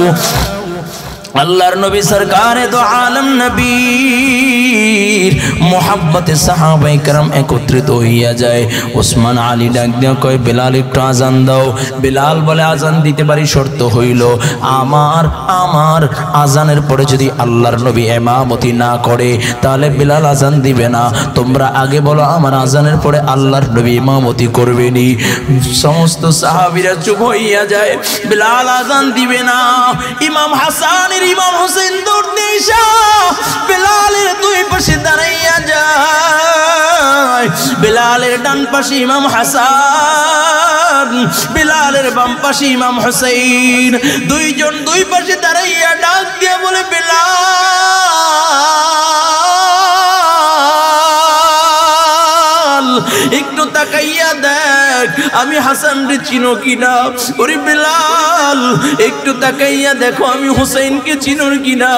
আল্লাহর নবী সরকারে দো আলম নবীর মোহাব্বতে সাহাবায়ে কেরাম একত্রিত হইয়া যায়। ওসমান আলী ডাক দিয়া কয়, বেলাল একটু আজান দাও। বেলাল বলে, আজান দিতে পারি, শর্ত হইল আমার আজানের পরে যদি আল্লাহর নবী ইমামতি না করে তাহলে বেলাল আজান দিবে না। তোমরা আগে বলো আমার আজানের পরে আল্লাহর নবী ইমামতি করবেনি। সমস্ত সাহাবীরা চুপ হইয়া যায়, বেলাল আজান দিবে না। ইমাম হাসান ইমাম হোসেন দৌড় দিয়ে বেলালের 2 পাশে দাঁড়াইয়া যায়। বেলালের ডান পাশে ইমাম হাসান, বেলালের বাম পাশে ইমাম হোসেন, 2 জন 2 পাশে দাঁড়াইয়া ডাক দিয়ে বলে, বেলাল একটু তাকাইয়া দেখ আমি হাসান রে চিনো কিনা। ওরে বেলাল একটু তাকাইয়া দেখো আমি হুসাইনকে চিনো কিনা।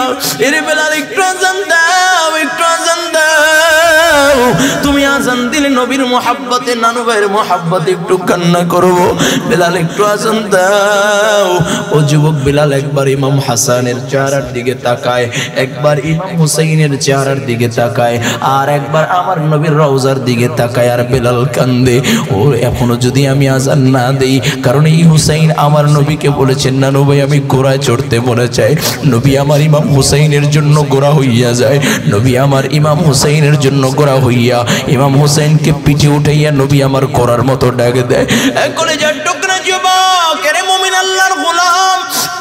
এরে বেলাল একটু আজান দাও, একটু আজান দাও। তুমি আজান দিলে নবীর মোহাব্বতে, নানু ভাইয়ের মোহাব্বতে একটু কান্না করবো। বেলাল একটু আজান দাও। ও যুবক, বেলাল একবার ইমাম হাসানের চেহারার দিকে তাকায়, একবার ইমাম হুসাইনের চেহারার দিকে তাকায়, আর একবার আমার নবীর রওজার দিকে তাকায়, আর বেলাল কান্দে। ও এখনো যদি আমি আজান না দেই, কারণ এই হুসাইন আমার নবীকে বলেছেন, নানু ভাই আমি ঘোড়ায় চড়তে মনে চাই। নবী আমার ইমাম হুসাইনের জন্য ঘোড়া হইয়া যায়, নবী আমার ইমাম হুসাইনের জন্য ঘোড়া হইয়া ইমাম হুসাইনকে পিঠে উঠাইয়া নবী আমার করার মতো ডাক দেয়। কলিজার টুকরা যুবক, এরে মুমিন আল্লাহর গোলাম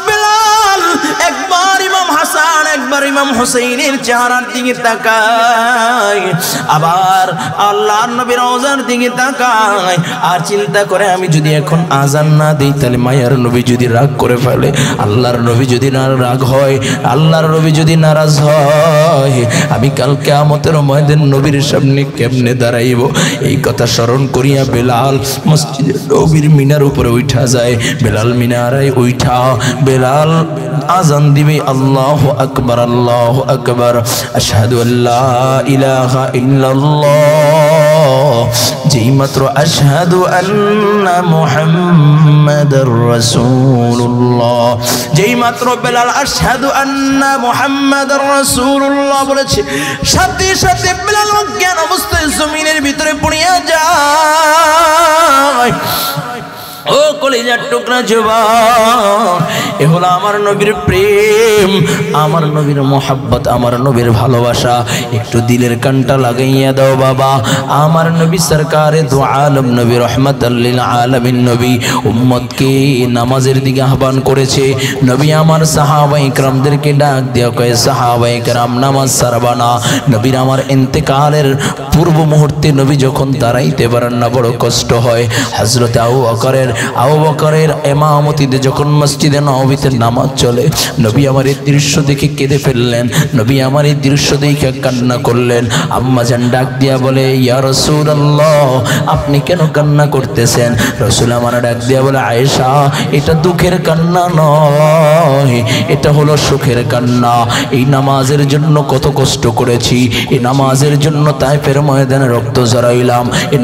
বেলাল একবার ইমাম হাসান একবার ইমাম হুসাইনের চেহারার দিকে তাকায়, আবার আল্লাহর নবীর রওজার দিকে তাকায়, আর চিন্তা করে আমি যদি এখন আজান না দিই তাহলে মায়ার নবী যদি রাগ করে ফেলে, আল্লাহর নবী যদি না রাগ হয়, আল্লাহর নবী যদি নারাজ হয়, আমি কাল কিয়ামতের ময়দান নবীর সামনে কেমনে দাঁড়াইব। এই কথা স্মরণ করিয়া বেলাল মসজিদের নবীর মিনার উপরে উঠা যায়। বেলাল মিনারায় উঠা বেলাল আজান দিবে, আল্লাহু আকবার, আল্লাহু আকবার, আশহাদু আল্লা ইলাহা ইল্লাল্লাহ। যেই মাত্র আশহাদু আন্না মুহাম্মাদার রাসূলুল্লাহ, যেই মাত্র বেলাল আশহাদু আন্না মুহাম্মাদার রাসূলুল্লাহ বলেছে, সাথে সাথে বেলাল অজ্ঞান অবস্থায় জমিনের ভিতরে পড়িয়া যায়। ও কলিজার টুকরা যুবক, এ হলো আমার নবীর প্রেম। প্রেম, আমার নবীর মোহাব্বত, আমার নবীর ভালোবাসা একটু দিলের কানটা লাগাইয়া দাও বাবা। আমার নবী সরকারে দু আলম নবী রহমাতাল লিল আলামিন নবী উম্মতকে নামাজের দিকে আহ্বান করেছে। নবী আমার সাহাবায়ে কেরামদেরকে ডাক দিয়া কয়, সাহাবায়ে কেরাম নামাজ ছাড়বা না। নবীর আমার ইন্তেকালের পূর্ব মুহূর্তে নবী যখন দাঁড়াইতে পারেন না, বড় কষ্ট হয়। হযরত আবু বকরের ইমামতিতে যখন মসজিদে নববীতে নামাজ চলে, নবী আমার এই দৃশ্য দেখে কেঁদে ফেললেন। নবী আমার এই দৃশ্য দেখে কান্না করলেন। আম্মা জান ডাক দিয়া বলে, ইয়া রাসূলুল্লাহ, আপনি কেন কান্না করতেছেন? রাসূল আমার ডাক দিয়া বলে, আয়েশা, এটা দুঃখের কান্না নয়, এটা হলো সুখের কান্না। এই নামাজের জন্য কত কষ্ট করেছি, এই নামাজের জন্য তায়েফের ময়দানে রক্ত ঝরাইলাম, এই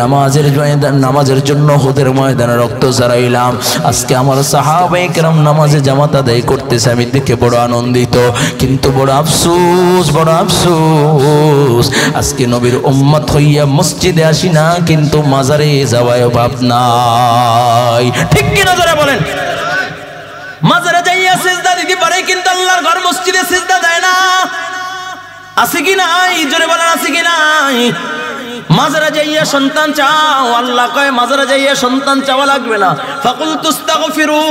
নামাজের জন্য হুদের ময়দানে রক্ত ঝরাইলাম। আজকে আমার সাহাবায়ে কেরাম নামাজে জামাত আদায় করতেছে, আমি দেখে বড় আনন্দিত। কিন্তু বড় আফসোস, বড় আফসোস, আজকে নবীর উম্মত হইয়া মসজিদে আসি না, কিন্তু মাজারে যাওয়ায় ভাব নাই। ঠিক কি না জোরে বলেন? মাজারে যাইয়া সিজদা দিতে পারে, কিন্তু আল্লাহর ঘর মসজিদে সিজদা দেয় না। আছে কি নাই? জোরে বলেন, আছে কি নাই? মাজারে যাইয়া সন্তান চাও, আল্লাহ কয় মাজারে যাইয়া সন্তান চাওয়া লাগবে না। ফাকুল তুস্তাগফিরু,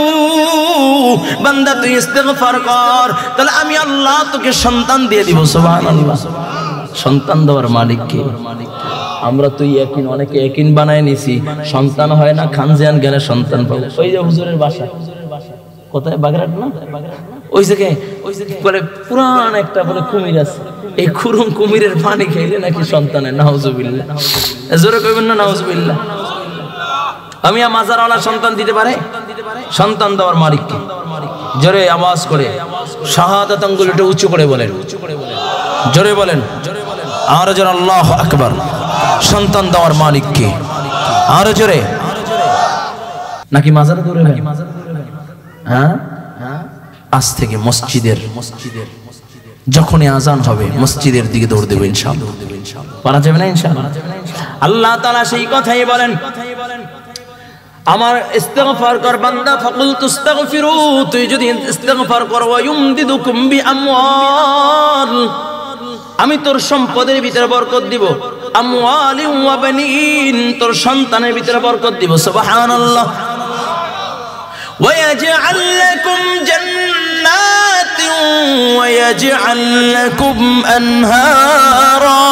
বান্দা তুই ইস্তিগফার কর, তাহলে আমি আল্লাহ তোকে সন্তান দিয়ে দিব। সুবহানাল্লাহ। সন্তান দেওয়ার মালিক কে? আমরা তো ইয়াকিন, অনেকে ইয়াকিন বানায় নিছি, সন্তান হয় না, খানজিয়ান গেলে সন্তান পাবো। ওই যে হুজুরের বাসা কোথায়, বাগেরহাট না? ওই জায়গায় বলে পুরান একটা বলে কুমির আছে, এই খুরুম কুমিরের পানি খেলে নাকি সন্তানের। নাউজুবিল্লাহ, জোরে কইবেন না নাউজুবিল্লাহ। আমি মাজারওয়ালা সন্তান দিতে পারে? সন্তান দেওয়ার মালিক কে? জোরে আওয়াজ করে শাহাদাত আঙ্গুলটা উঁচু করে বলেন, জোরে বলেন, আর জোরে আল্লাহু আকবার। সন্তান দেওয়ার মালিক কে? আর জোরে। নাকি মাজারে দৌড়ে ভাই? হ্যাঁ, আজ থেকে মসজিদের যখনই আজান হবে মসজিদের দিকে দৌড় দেবে ইনশাআল্লাহ। পারা যাবে না ইনশাআল্লাহ? আল্লাহ তাআলা সেই কথাই বলেন, আমার ইস্তিগফার কর বান্দা, ফাকুল তুস্তাগফিরু, তুই যদি ইস্তিগফার কর, ওয়া ইউমদিদুকুম বিআমওয়াল, আমি তোর সম্পদের ভিতরে বরকত দিব। আমওয়ালি ওয়া বানিন, তোর সন্তানের ভিতরে বরকত দিব। সুবহানাল্লাহ। ويجعل لكم جنات ويجعل لكم أنهارا,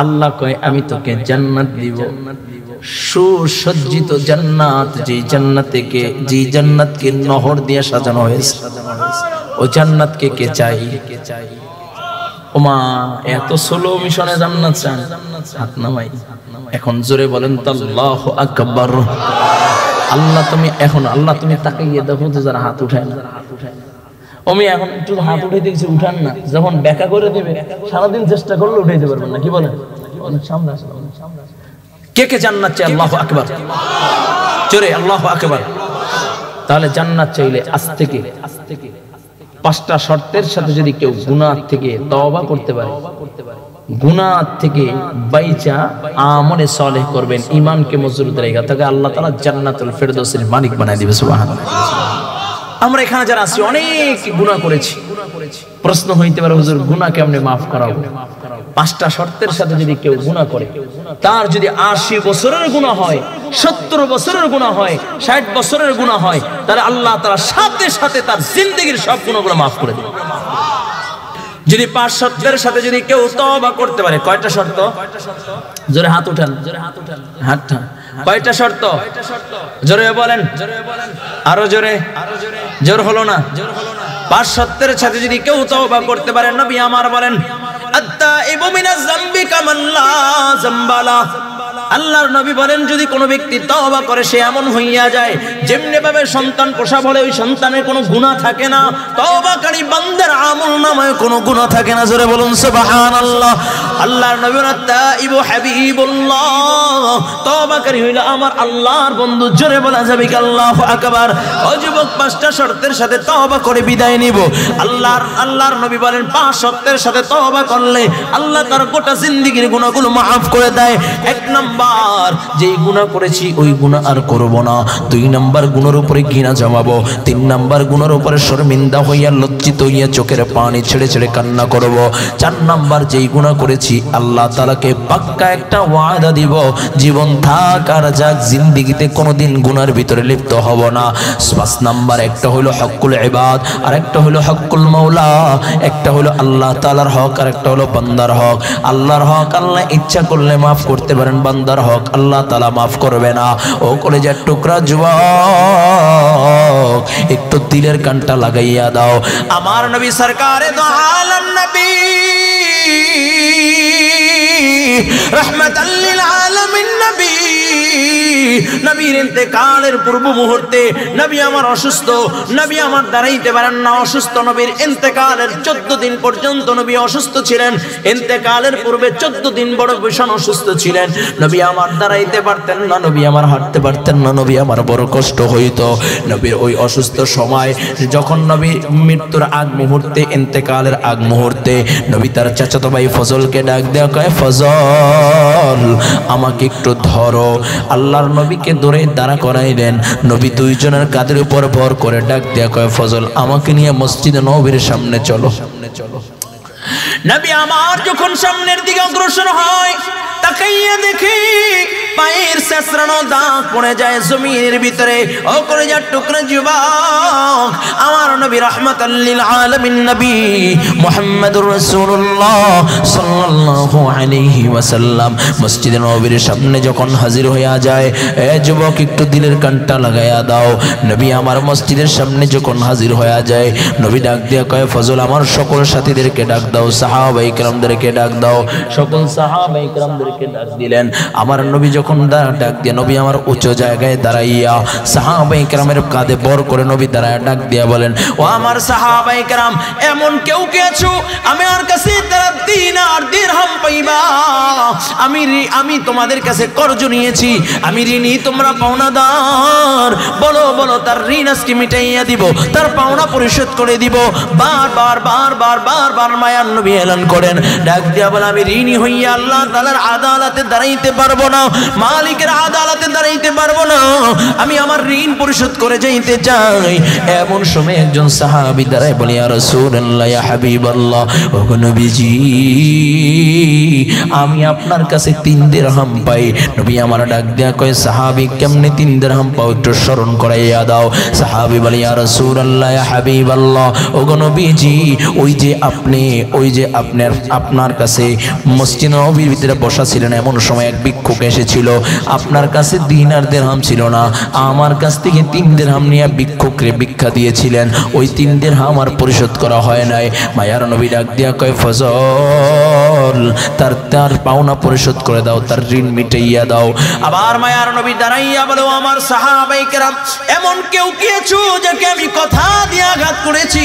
আল্লাহ কয় আমি তোকে জান্নাত দিব, সুসজ্জিত জান্নাত, যে জান্নাতকে নহর দিয়ে সাজানো হয়েছে। ও জান্নাতকে কে চাই? ওমা, এত স্লো মিশনে জান্নাত চান? হাত নামাই এখন, জোরে বলেন তো আল্লাহু আকবার। আল্লাহ তুমি এখন, আল্লাহ তুমি তাকাইয়ে দেখো তো, যারা হাত উঠায় না। আমি এখন একটু হাত উঠে দেখছি, উঠান না। যখন ব্যাখ্যা করে দেবে, সারাদিন চেষ্টা করলে উঠাইতে পারবেন না। কি বলেন? সামনে আসেন। কে কে জান্নাত চাই? আল্লাহু আকবার, জোরে আল্লাহু আকবার। তাহলে জান্নাত চাইলে আজ থেকে 5টা শর্তের সাথে যদি কেউ গুনাহ থেকে তওবা করতে পারে, গুনাহ থেকে বাইচা আমলে সালেহ করবেন, ঈমানকে মজবুত রেখে, তাকে আল্লাহ তাআলা জান্নাতুল ফেরদৌসের মালিক বানায় দিবে। সুবহানাল্লাহ। আমরা এখানে যারা আছি অনেক গুনাহ করেছি। প্রশ্ন হইতে পারে, হুজুর গুনাহ কেমনে মাফ করাবো? 5টা শর্তের সাথে যদি কেউ গুনাহ করে, তার যদি 80 বছরের গুনাহ হয়, 70 বছরের গুনাহ হয়, 60 বছরের গুনাহ হয়, তাহলে আল্লাহ তাআলা সাথে সাথে তার জিন্দেগীর সব গুনাহগুলো মাফ করে দিবেন। যদি 5 শর্তের সাথে যদি কেউ তওবা করতে পারে, কয়টা শর্ত? জোরে হাত উঠান, হাতটা। কয়টা শর্ত? জোরে বলেন, আরো জোরে। জোর হলো না? 5 শর্তের সাথে যদি কেউ তওবা করতে পারে, নবী আমার বলেন, আত-তাইবু মিনাজ যামবি কামান লা যামবা লা। আল্লাহর নবী বলেন, যদি কোনো ব্যক্তি তওবা করে, সে এমন হইয়া যায় যেমনি ভাবে সন্তান প্রসব হলে ওই সন্তানের কোনো গুনাহ থাকে না, তওবাকারী বান্দার আমলনামায় কোনো গুনাহ থাকে না। জোরে বলুন সুবহানাল্লাহ। আল্লাহর নবী তাইবু হাবিবুল্লাহ, তওবাকারী হইল আমার আল্লাহর বন্ধু। জোরে বলা যাবে কি আল্লাহু আকবার? ও যুবক, 5টা শর্তের সাথে তওবা করে বিদায় নিব। আল্লাহর নবী বলেন, 5 শর্তের সাথে তওবা করলে আল্লাহ তার গোটা জিন্দেগীর গুনাহগুলো মাফ করে দেয়। 1 নম্বর নাম্বার যেই গুনাহ করেছি ওই গুনাহ আর করব না, 2 নাম্বার গুনার উপরে ঘৃণা জমাবো, 3 নাম্বার গুনার উপরে শর্মিন্দা হইয়া লজ্জিত হইয়া চোখের পানি ছেড়ে ছেড়ে কান্না করব, 4 নাম্বার যেই গুনাহ করেছি আল্লাহ তাআলাকে পাক্কা একটা ওয়াদা দিব, জীবন থাক আর যাক জিন্দেগিতে কোনোদিন গুনার ভিতরে লিপ্ত হব না। 5 নাম্বার একটা হলো হকুল ইবাদ, আর একটা হলো হকুল মাওলা, একটা হলো আল্লাহ তাআলার হক আর একটা হলো বান্দার হক। আল্লাহর হক আল্লাহ ইচ্ছা করলে মাফ করতে পারেন, বান্দার হক আল্লাহ তাআলা মাফ করবে না। ও কলেজার টুকরা যুবক, একটু দিলের কানটা লাগাইয়া দাও। আমার নবী সরকারে দো আলম নবী রহমাতাল লিল আলামিন নবী, নবীর ইন্তেকালের পূর্ব মুহূর্তে নবী আমার অসুস্থ, নবী আমার দাঁড়াইতে পারেন না, অসুস্থ। নবীর ইন্তেকালের 14 দিন পর্যন্ত নবী অসুস্থ ছিলেন, ইন্তেকালের পূর্বে 14 দিন বড় ভীষণ অসুস্থ ছিলেন। নবী আমার দাঁড়াইতে পারতেন না, নবী আমার হাঁটতে পারতেন না, নবী আমার বড় কষ্ট হইতো। নবীর ওই অসুস্থ সময় যখন নবী মৃত্যুর আগ মুহূর্তে, ইন্তেকালের আগ মুহূর্তে নবী তার চাচাতো ভাই ফজলকে ডাক দেয়া কয়, ফজল আমাকে একটু ধরো। আল্লাহর নবীকে ধরে দাঁড়া করাই দেন। নবী 2 জনের কাঁধের উপর ভর করে ডাক দেয়া কয়, ফজল আমাকে নিয়ে মসজিদে নববীর সামনে চলো। নবী আমার যখন সামনের দিকে অগ্রসর হয়, তাকাইয়া দেখি পায়ের শেষরানো দাগ পড়ে যায় জমিনের ভিতরে। ও কলেজার টুকরা যুবক, আমার নবী রাহমাতাল লিল আলামিন নবী মুহাম্মদুর রাসূলুল্লাহ সাল্লাল্লাহু আলাইহি ওয়াসাল্লাম মসজিদে নববীর সামনে যখন হাজির হইয়া যায়, এ যুবক একটু দিলের কানটা লাগাইয়া দাও। নবী আমার মসজিদের সামনে যখন হাজির হইয়া যায়, নবী ডাক দিয়া কয়, ফজল আমার সকল সাথীদেরকে ডাক দাও, সাহাবায়ে কেরামদেরকে ডাক দাও। সকল সাহাবায়ে কেরামদেরকে ডাক দিলেন। আমার নবী যখন ডাক দিয়ে, নবী আমার উচ্চ জায়গায় দাঁড়াইয়া সাহাবায়ে কেরামের কাঁধে বর করে নবী দাঁড়ায় ডাক দিয়া বলেন, ও আমার সাহাবায়ে কেরাম, এমন কেউ কে আছো আমার কাছে তারা দিনার দিরহাম পাইবা? আমি তোমাদের কাছে কর্জ নিয়েছি, আমি ঋণী, তোমরা পাওনাদার। বলো বলো তার ঋণ আজকে মিটাইয়া দিব, তার পাওনা পরিশোধ করে দিব। বারবার বারবার বারবার মায়ার নবী এলান করেন, ডাক দিয়া বলে, আমি ঋণী হইয়া আল্লাহ তাআলার আদালতে দাঁড়াইতে পারবো না, মালিকের আদালতে দাঁড়াইতে পারবো না, আমি আমার ঋণ পরিশোধ করে যাইতে চাই। এমন সময় একজন সাহাবী দাঁড়ায় বলে, ইয়া রাসূলুল্লাহ, ইয়া হাবিবাল্লাহ, ও নবীজি আমি আপনার কাছে 3 দিরহাম পাই। নবী আমার ডাক দেয়া কয়, সাহাবী কেমনে 3 দিরহাম পাও একটু স্মরণ করাইয়া দাও। সাহাবী বলে, ইয়া রাসূলুল্লাহ, ইয়া হাবিবাল্লাহ, ও নবীজি ওই যে আপনার কাছে মসজিদ নববীর ভিতরে বসা ছিলেন, এমন সময় এক ভিক্ষুক এসেছিল, আপনার কাছে দিনার দিরহাম ছিল না, আমার কাছ থেকে 3 দিরহাম নিয়ে ভিক্ষুকরে ভিক্ষা দিয়েছিলেন, ওই 3 দিরহাম আর পরিশোধ করা হয় নাই। মায়ার নবী ডাক দিয়া কয়, ফজল তার পাওনা পরিশোধ করে দাও, তার ঋণ মিটাইয়া দাও। আবার মায়ার নবী দাঁড়াইয়া বলে, আমার সাহাবায়ে কেরাম, এমন কেউ কি আছো যাকে আমি কথা দিয়ে আঘাত করেছি,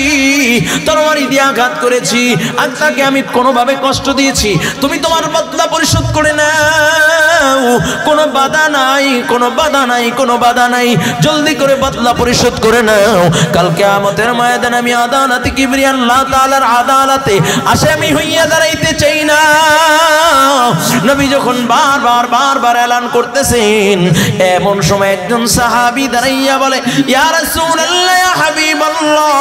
তরবারি দিয়ে আঘাত করেছি, আর তাকে আমি কোনোভাবে কষ্ট দিয়েছি, তুমি তোমার বদলা পরিশোধ করে নাও, কোনো বাধা নাই, কোনো বাধা নাই, কোনো বাধা নাই, জলদি করে বদলা পরিশোধ করে নাও। কাল কিয়ামতের ময়দানে আমি আদালতে কিবরিয়া আল্লাহ তাআলার আদালতে আসামি হইয়া দাঁড়াইতে চাই না। নবী যখন বারবার এলান করতেছেন, এমন সময় একজন সাহাবী দাঁড়াইয়া বলে, ইয়া রাসূলুল্লাহ, ইয়া হাবিবাল্লাহ,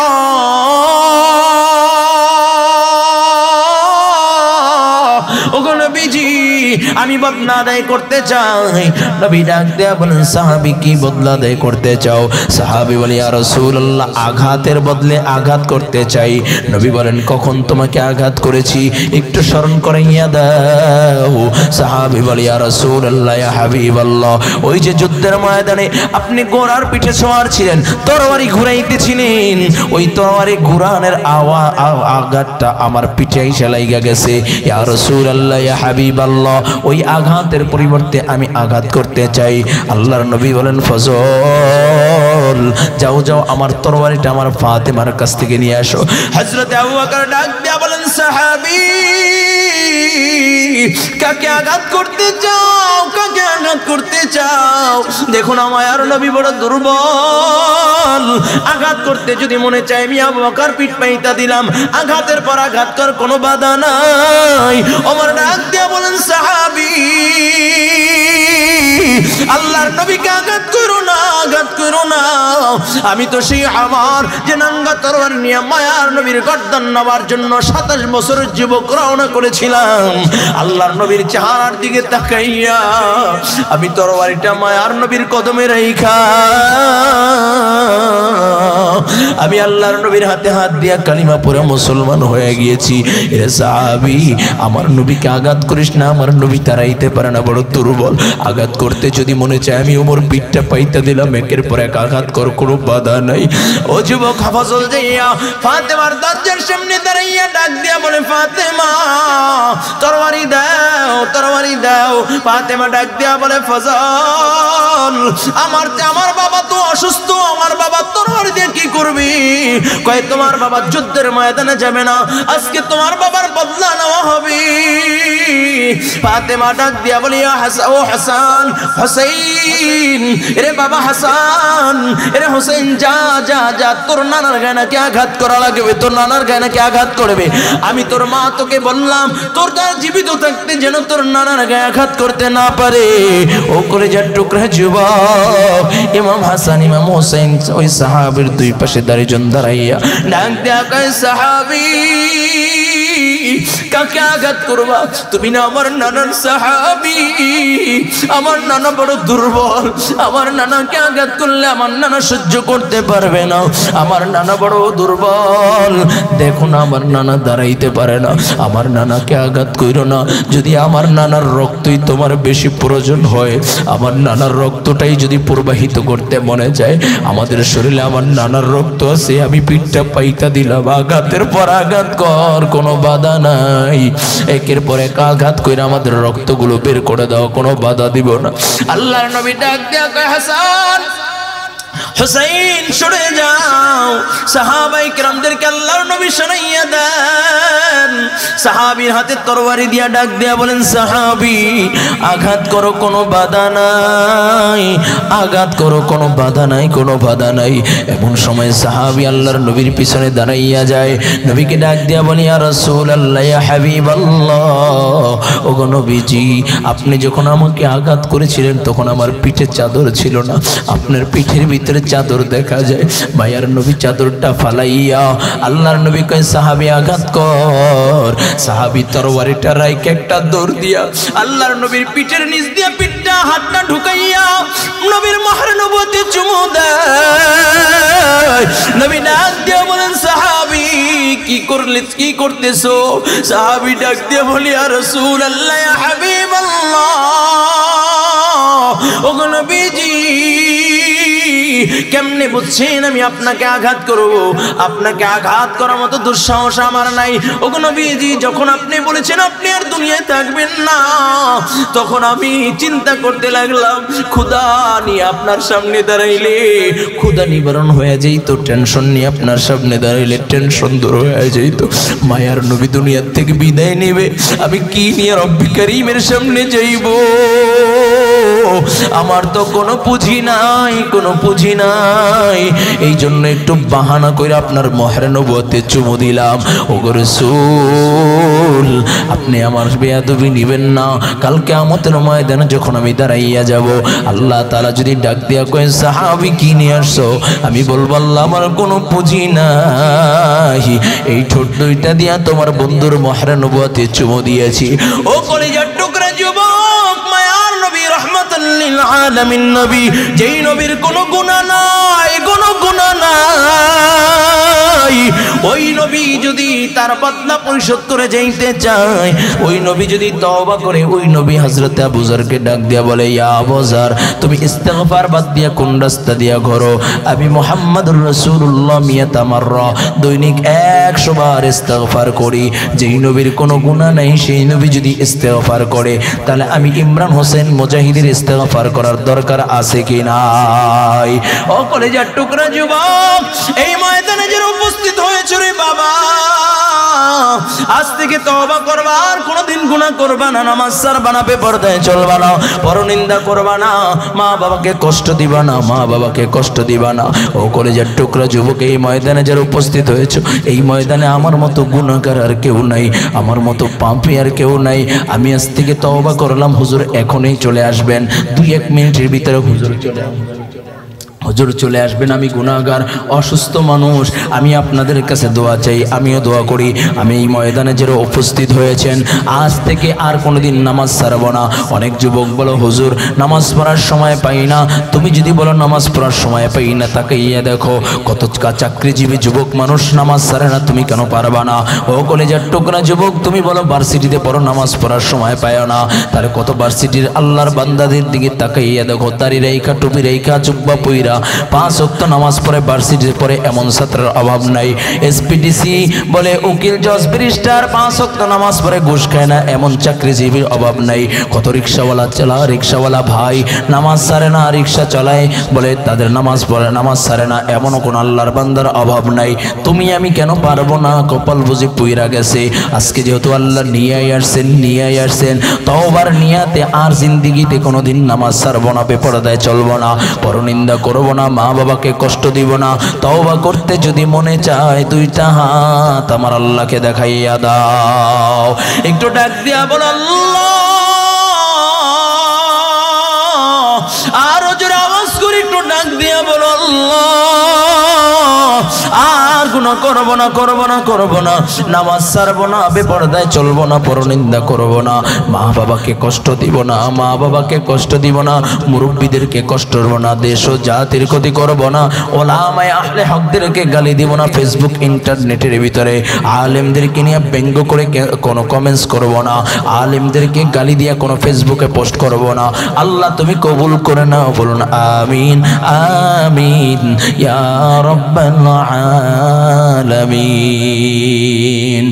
ওগো নবীজি আমি বদলা আদায় করতে চাই। নবী ডাক দেয়া বলেন, সাহাবী কি বদলা আদায় করতে চাও? সাহাবী বলে, ইয়া রাসূলুল্লাহ আঘাতের বদলে আঘাত করতে চাই। নবী বলেন, কখন তোমাকে আঘাত করেছি একটু স্মরণ করাইয়া দাও। সাহাবী বলে, ইয়া রাসূলুল্লাহ, ইয়া হাবিবাল্লাহ, ওই যে যুদ্ধের ময়দানে আপনি ঘোড়ার পিঠে সওয়ার ছিলেন, তরবারি ঘুরাইতেছিলেন, ওই তরবারি ঘুরানোর আঘাতটা আমার পিঠে এসে লাগা গেছে। ইয়া রাসূলুল্লাহ, ইয়া হাবিবাল্লাহ, ওই আঘাতের পরিবর্তে আমি আঘাত করতে চাই। আল্লাহর নবী বলেন, ফজল যাও যাও, আমার তরবারিটা আমার ফাতেমার কাছ থেকে নিয়ে আসো। হযরত আবু বকর ডাক দিয়া বলেন, সাহাবী কাকে আঘাত করতে চাও, কাকে আঘাত করতে চাও? দেখুন আমার নবী বড় দুর্বল, আঘাত করতে যদি মনে চায় আমি আবু বকর পিঠ পাইতা দিলাম, আঘাতের পর আঘাত কর, কোনো বাধা নাই। ওমর ডাক দিয়া বলেন সাহাবী আল্লাহর নবীকে আঘাত করো না, আঘাত করো না। আমি তো সেই আমার যে নাঙ্গা তরবারি নিয়ে মায়ার নবীর গর্দান নেওয়ার জন্য 27 বছরের যুবক রওনা করেছিলাম। আল্লাহর নবীর চেহারার দিকে তাকাইয়া আমি তরবারিটা মায়ার নবীর কদমে রাইখা আমি আল্লাহর নবীর হাতে হাত দিয়া কালিমা পড়ে মুসলমান হয়ে গিয়েছি। এরে সাহাবী আমার নবীকে আঘাত করিস না, আমার নবী তারাইতে পারে না, বড় দুর্বল। আঘাত করতে যদি মনে চায় আমি ওমর পিঠটা পাইতে দিলাম, একের পর এক আঘাত কর, কোনো বাধা নাই। ও যুবক হাফাজল যাইয়া ফাতেমার দরজার সামনে দাঁড়াইয়া ডাক দিয়া বলে ফাতেমা তরবারি দাও, তরবারি দাও। ফাতেমা ডাক দিয়া বলে ফজল আমার বাবা তো অসুস্থ, আমার বাবা তরবারি দিয়ে কি করবি? কয় তোমার বাবা যুদ্ধের ময়দানে যাবে না, আজকে তোমার বাবার বদলা নেওয়া হবে। ফাতেমা ডাক দিয়া বলি ও হাসান হুসাইন, এরে বাবা হাসান, এরে হুসাইন যা যা যা, তোর নানার গায়ে নাকি আঘাত করা লাগবে, তোর নানার গায়ে নাকি আঘাত করবে। আমি তোর মা তোকে বললাম তোর দ্বারা জীবিত থাকতে যেন তোর নানার গায়ে আঘাত করতে না পারে। ও কলেজার টুকরা যুবক ইমাম হাসান ইমাম হুসাইন ওই সাহাবীর দুই পাশে দাঁড়িয়ে দাঁড়াইয়া ডাক দেয়া কয় সাহাবী কাকে আঘাত করবা? তুমি না আমার নানার সাহাবী, আমার নানা বড় দুর্বল, আমার নানাকে আঘাত করলে আমার নানা সহ্য করতে পারবে না, আমার নানা বড় দুর্বল। দেখো না আমার নানা দাঁড়াইতে পারে না, আমার নানাকে আঘাত করো না। যদি আমার নানার রক্তই তোমার বেশি প্রয়োজন হয়, আমার নানার রক্তটাই যদি প্রবাহিত করতে মনে যায়, আমাদের শরীরে আমার নানার রক্ত আছে, আমি পিঠটা পাইতা দিলাম, আঘাতের পর আঘাত কর, কোনো বাধা নাই। একের পর এক আঘাত করে আমাদের রক্তগুলো বের করে দাও, কোনো বাধা দিব না। আল্লাহর নবী ডাক দেয়া কয় হাসান হুসাইন সরে যাও। সাহাবায়ে কেরামদেরকে আল্লাহর নবী শোনাইয়া দেন। সাহাবীর হাতে তরবারি দিয়া ডাক দেয়া বলেন সাহাবী আঘাত করো, কোনো বাধা নাই, আঘাত করো, কোনো বাধা নাই, কোনো বাধা নাই। এমন সময় সাহাবী আল্লাহর নবীর পিছনে দাঁড়াইয়া যায়, নবীকে ডাক দেয়া বলে ইয়া রাসূলুল্লাহ ইয়া হাবিবাল্লাহ, ওগো নবীজি আপনি যখন আমাকে আঘাত করেছিলেন তখন আমার পিঠে চাদর ছিল না, আপনার পিঠের ভিতরে চাদর দেখা যায়। মায়ার নবী চাদরটা ফালাইয়া আল্লাহর নবী কয় সাহাবী আঘাত কর। সাহাবী তরবারিটা রাইখে একটা দৌড় দিয়া আল্লাহর নবীর পিঠের নিচ দিয়া পিঠটা হাতটা ঢুকাইয়া নবীর মাহর নবুয়তে চুমু দেয়। নবী ডাক দিয়া বলেন সাহাবী কি করলে, কি করতেছো? সাহাবী ডাক দিয়া বলি ইয়া রাসূলুল্লাহ ইয়া হাবিবাল্লাহ, ওগো নবীজি কেমনে বুঝছেন আমি আপনাকে আঘাত করব? আপনাকে আঘাত করার মতো দুঃসাহস আমার নাই। ওগো নবীজি যখন আপনি বলেছেন আপনি আর দুনিয়ায় থাকবেন না, তখন আমি চিন্তা করতে লাগলাম ক্ষুধা নিয়ে আপনার সামনে দাঁড়াইলে ক্ষুধা নিবারণ হয়ে যেত, টেনশন নিয়ে আপনার সামনে দাঁড়াইলে টেনশন দূর হয়ে যেত। মায়ার নবী দুনিয়ার থেকে বিদায় নেবে, আমি কি নিয়ে রব্বি কারীমের সামনে যাইব? আমার তো কোনো পুঁজি নাই, কোনো পুঁজি নাই। এই জন্য একটু বাহানা করে আপনার মাহর নবুয়তে চুমু দিলাম। ওগো রাসূল আপনি আমার বেয়াদবি নিবেন না, কাল কিয়ামতের ময়দানে যখন আমি দাঁড়াইয়া যাব, আল্লাহ তাআলা যদি ডাক দিয়া কয় সাহাবী কি নিয়ে আসছো, আমি বলবো আল্লাহ আমার কোনো পুঁজি নাই, এই ঠোঁট দুইটা দিয়া তোমার বন্ধুর মাহর নবুয়তে চুমু দিয়েছি। ও কলিজার টুকরা যুবক, মায়ার নবী রহমাতুল লিল আলামিন নবী, যেই নবীর কোনো গুনাহ নাই, কোনো গুনাহ নাই, ওই নবী যদি তার বদলা পরিশোধ করে যাইতে চায়, ওই নবী যদি তওবা করে, ওই নবী হযরত আবু যরকে ডাক দিয়া বলে ইয়া আবু যর তুমি ইস্তিগফার বাদ দিয়া কোন রাস্তা দিয়া ঘোরো? আমি মুহাম্মদুর রাসূলুল্লাহ মিয়াতা মাররা দৈনিক 100 বার ইস্তিগফার করি। যেই নবীর কোনো গুনাহ নাই সেই নবী যদি ইস্তিগফার করে, তাহলে আমি ইমরান হোসেন মুজাহিদের ইস্তিগফার করার দরকার আছে কি নাই? ও কলেজার টুকরা যুবক, এই ময়দানে যারা উপস্থিত হয়েছে রে বাবা, আজ থেকে তওবা করবা, আর কোনোদিন গুনাহ করবা না, নামাজ ছাড়বা না, বেপরদায় চলবা না, পরনিন্দা করবা না, মা বাবাকে কষ্ট দিবা না, মা বাবাকে কষ্ট দিবা না। ও কলেজের টুকরা যুবক, এই ময়দানে যারা উপস্থিত হয়েছে, এই ময়দানে আমার মতো গুনাহগার আর কেউ নাই, আমার মতো পাপী আর কেউ নাই। আমি আজ থেকে তওবা করলাম, হুজুর এখনই চলে আসবেন, 2-1 মিনিটের ভিতরে হুজুর চলে আসবেন। আমি গুনাহগার, অসুস্থ মানুষ, আমি আপনাদের কাছে দোয়া চাই, আমিও দোয়া করি। আমি এই ময়দানে যারা উপস্থিত হয়েছেন, আজ থেকে আর কোনোদিন নামাজ ছাড়ব না। অনেক যুবক বলো, হুজুর নামাজ পড়ার সময় পাই না। তুমি যদি বলো নামাজ পড়ার সময় পাই না, তাকে ইয়ে দেখো কত চাকরিজীবী যুবক মানুষ নামাজ ছাড়ে না, তুমি কেন পারবা না? ও কলেজার টুকরা যুবক, তুমি বলো ভার্সিটিতে পড়ো, নামাজ পড়ার সময় পায় না, তাহলে কত ভার্সিটির আল্লাহর বান্দাদের দিকে তাকাইয়া দেখো, দাড়ি রেখা, টুপি রেখা, জুব্বা পইরা 5 ওয়াক্ত নামাজ পড়ে, ভার্সিটিতে পড়ে, এমন ছাত্রের অভাব নাই। এসপিডিসি বলে উকিল, জজ, ব্যারিস্টার, 5 ওয়াক্ত নামাজ পড়ে, ঘুষ খায় না, এমন চাকরিজীবীর অভাব নাই। কত রিক্সাওয়ালা ভাই নামাজ ছাড়ে না, রিক্সা চালায়, বলে তাদের নামাজ পড়ে, নামাজ ছাড়ে না, এমনও কোন আল্লাহর বান্দার অভাব নাই। তুমি আমি কেন পারবো না? কপাল বুঝি পুইরা গেছে। আজকে যেহেতু আল্লাহ নিয়ে আসছেন তওবার নিয়াতে আর জিন্দিগিতে কোনোদিন নামাজ ছাড়বো না, বেপরদায় চলবো না, পরনিন্দা করবো না, মা বাবাকে কষ্ট দিব না। তওবা করতে যদি মনে চায়, 2টা হাত আমার আল্লাহকে দেখাইয়া দাও, একটু ডাক দিয়া বল আল্লাহ, আরো জোরে আওয়াজ করে একটু ডাক দিয়া বল আল্লাহ, আর গুনাহ করবো না, নামাজ ছাড়বো না, বেপরদায় চলবো না, পরনিন্দা করবো না, মা বাবাকে কষ্ট দিব না, মুরব্বীদেরকে কষ্ট দেব না, দেশ ও জাতির ক্ষতি করবো না, ওলামায়ে আহলে হকদেরকে গালি দিব না, ফেসবুক ইন্টারনেটের ভিতরে আলেমদেরকে নিয়ে ব্যঙ্গ করে কোনো কমেন্টস করবো না, আলেমদেরকে গালি দিয়ে কোনো ফেসবুকে পোস্ট করবো না। আল্লাহ তুমি কবুল করে নাও, বলুন আমিন আমিন ইয়া রাব্বাল আলামিন।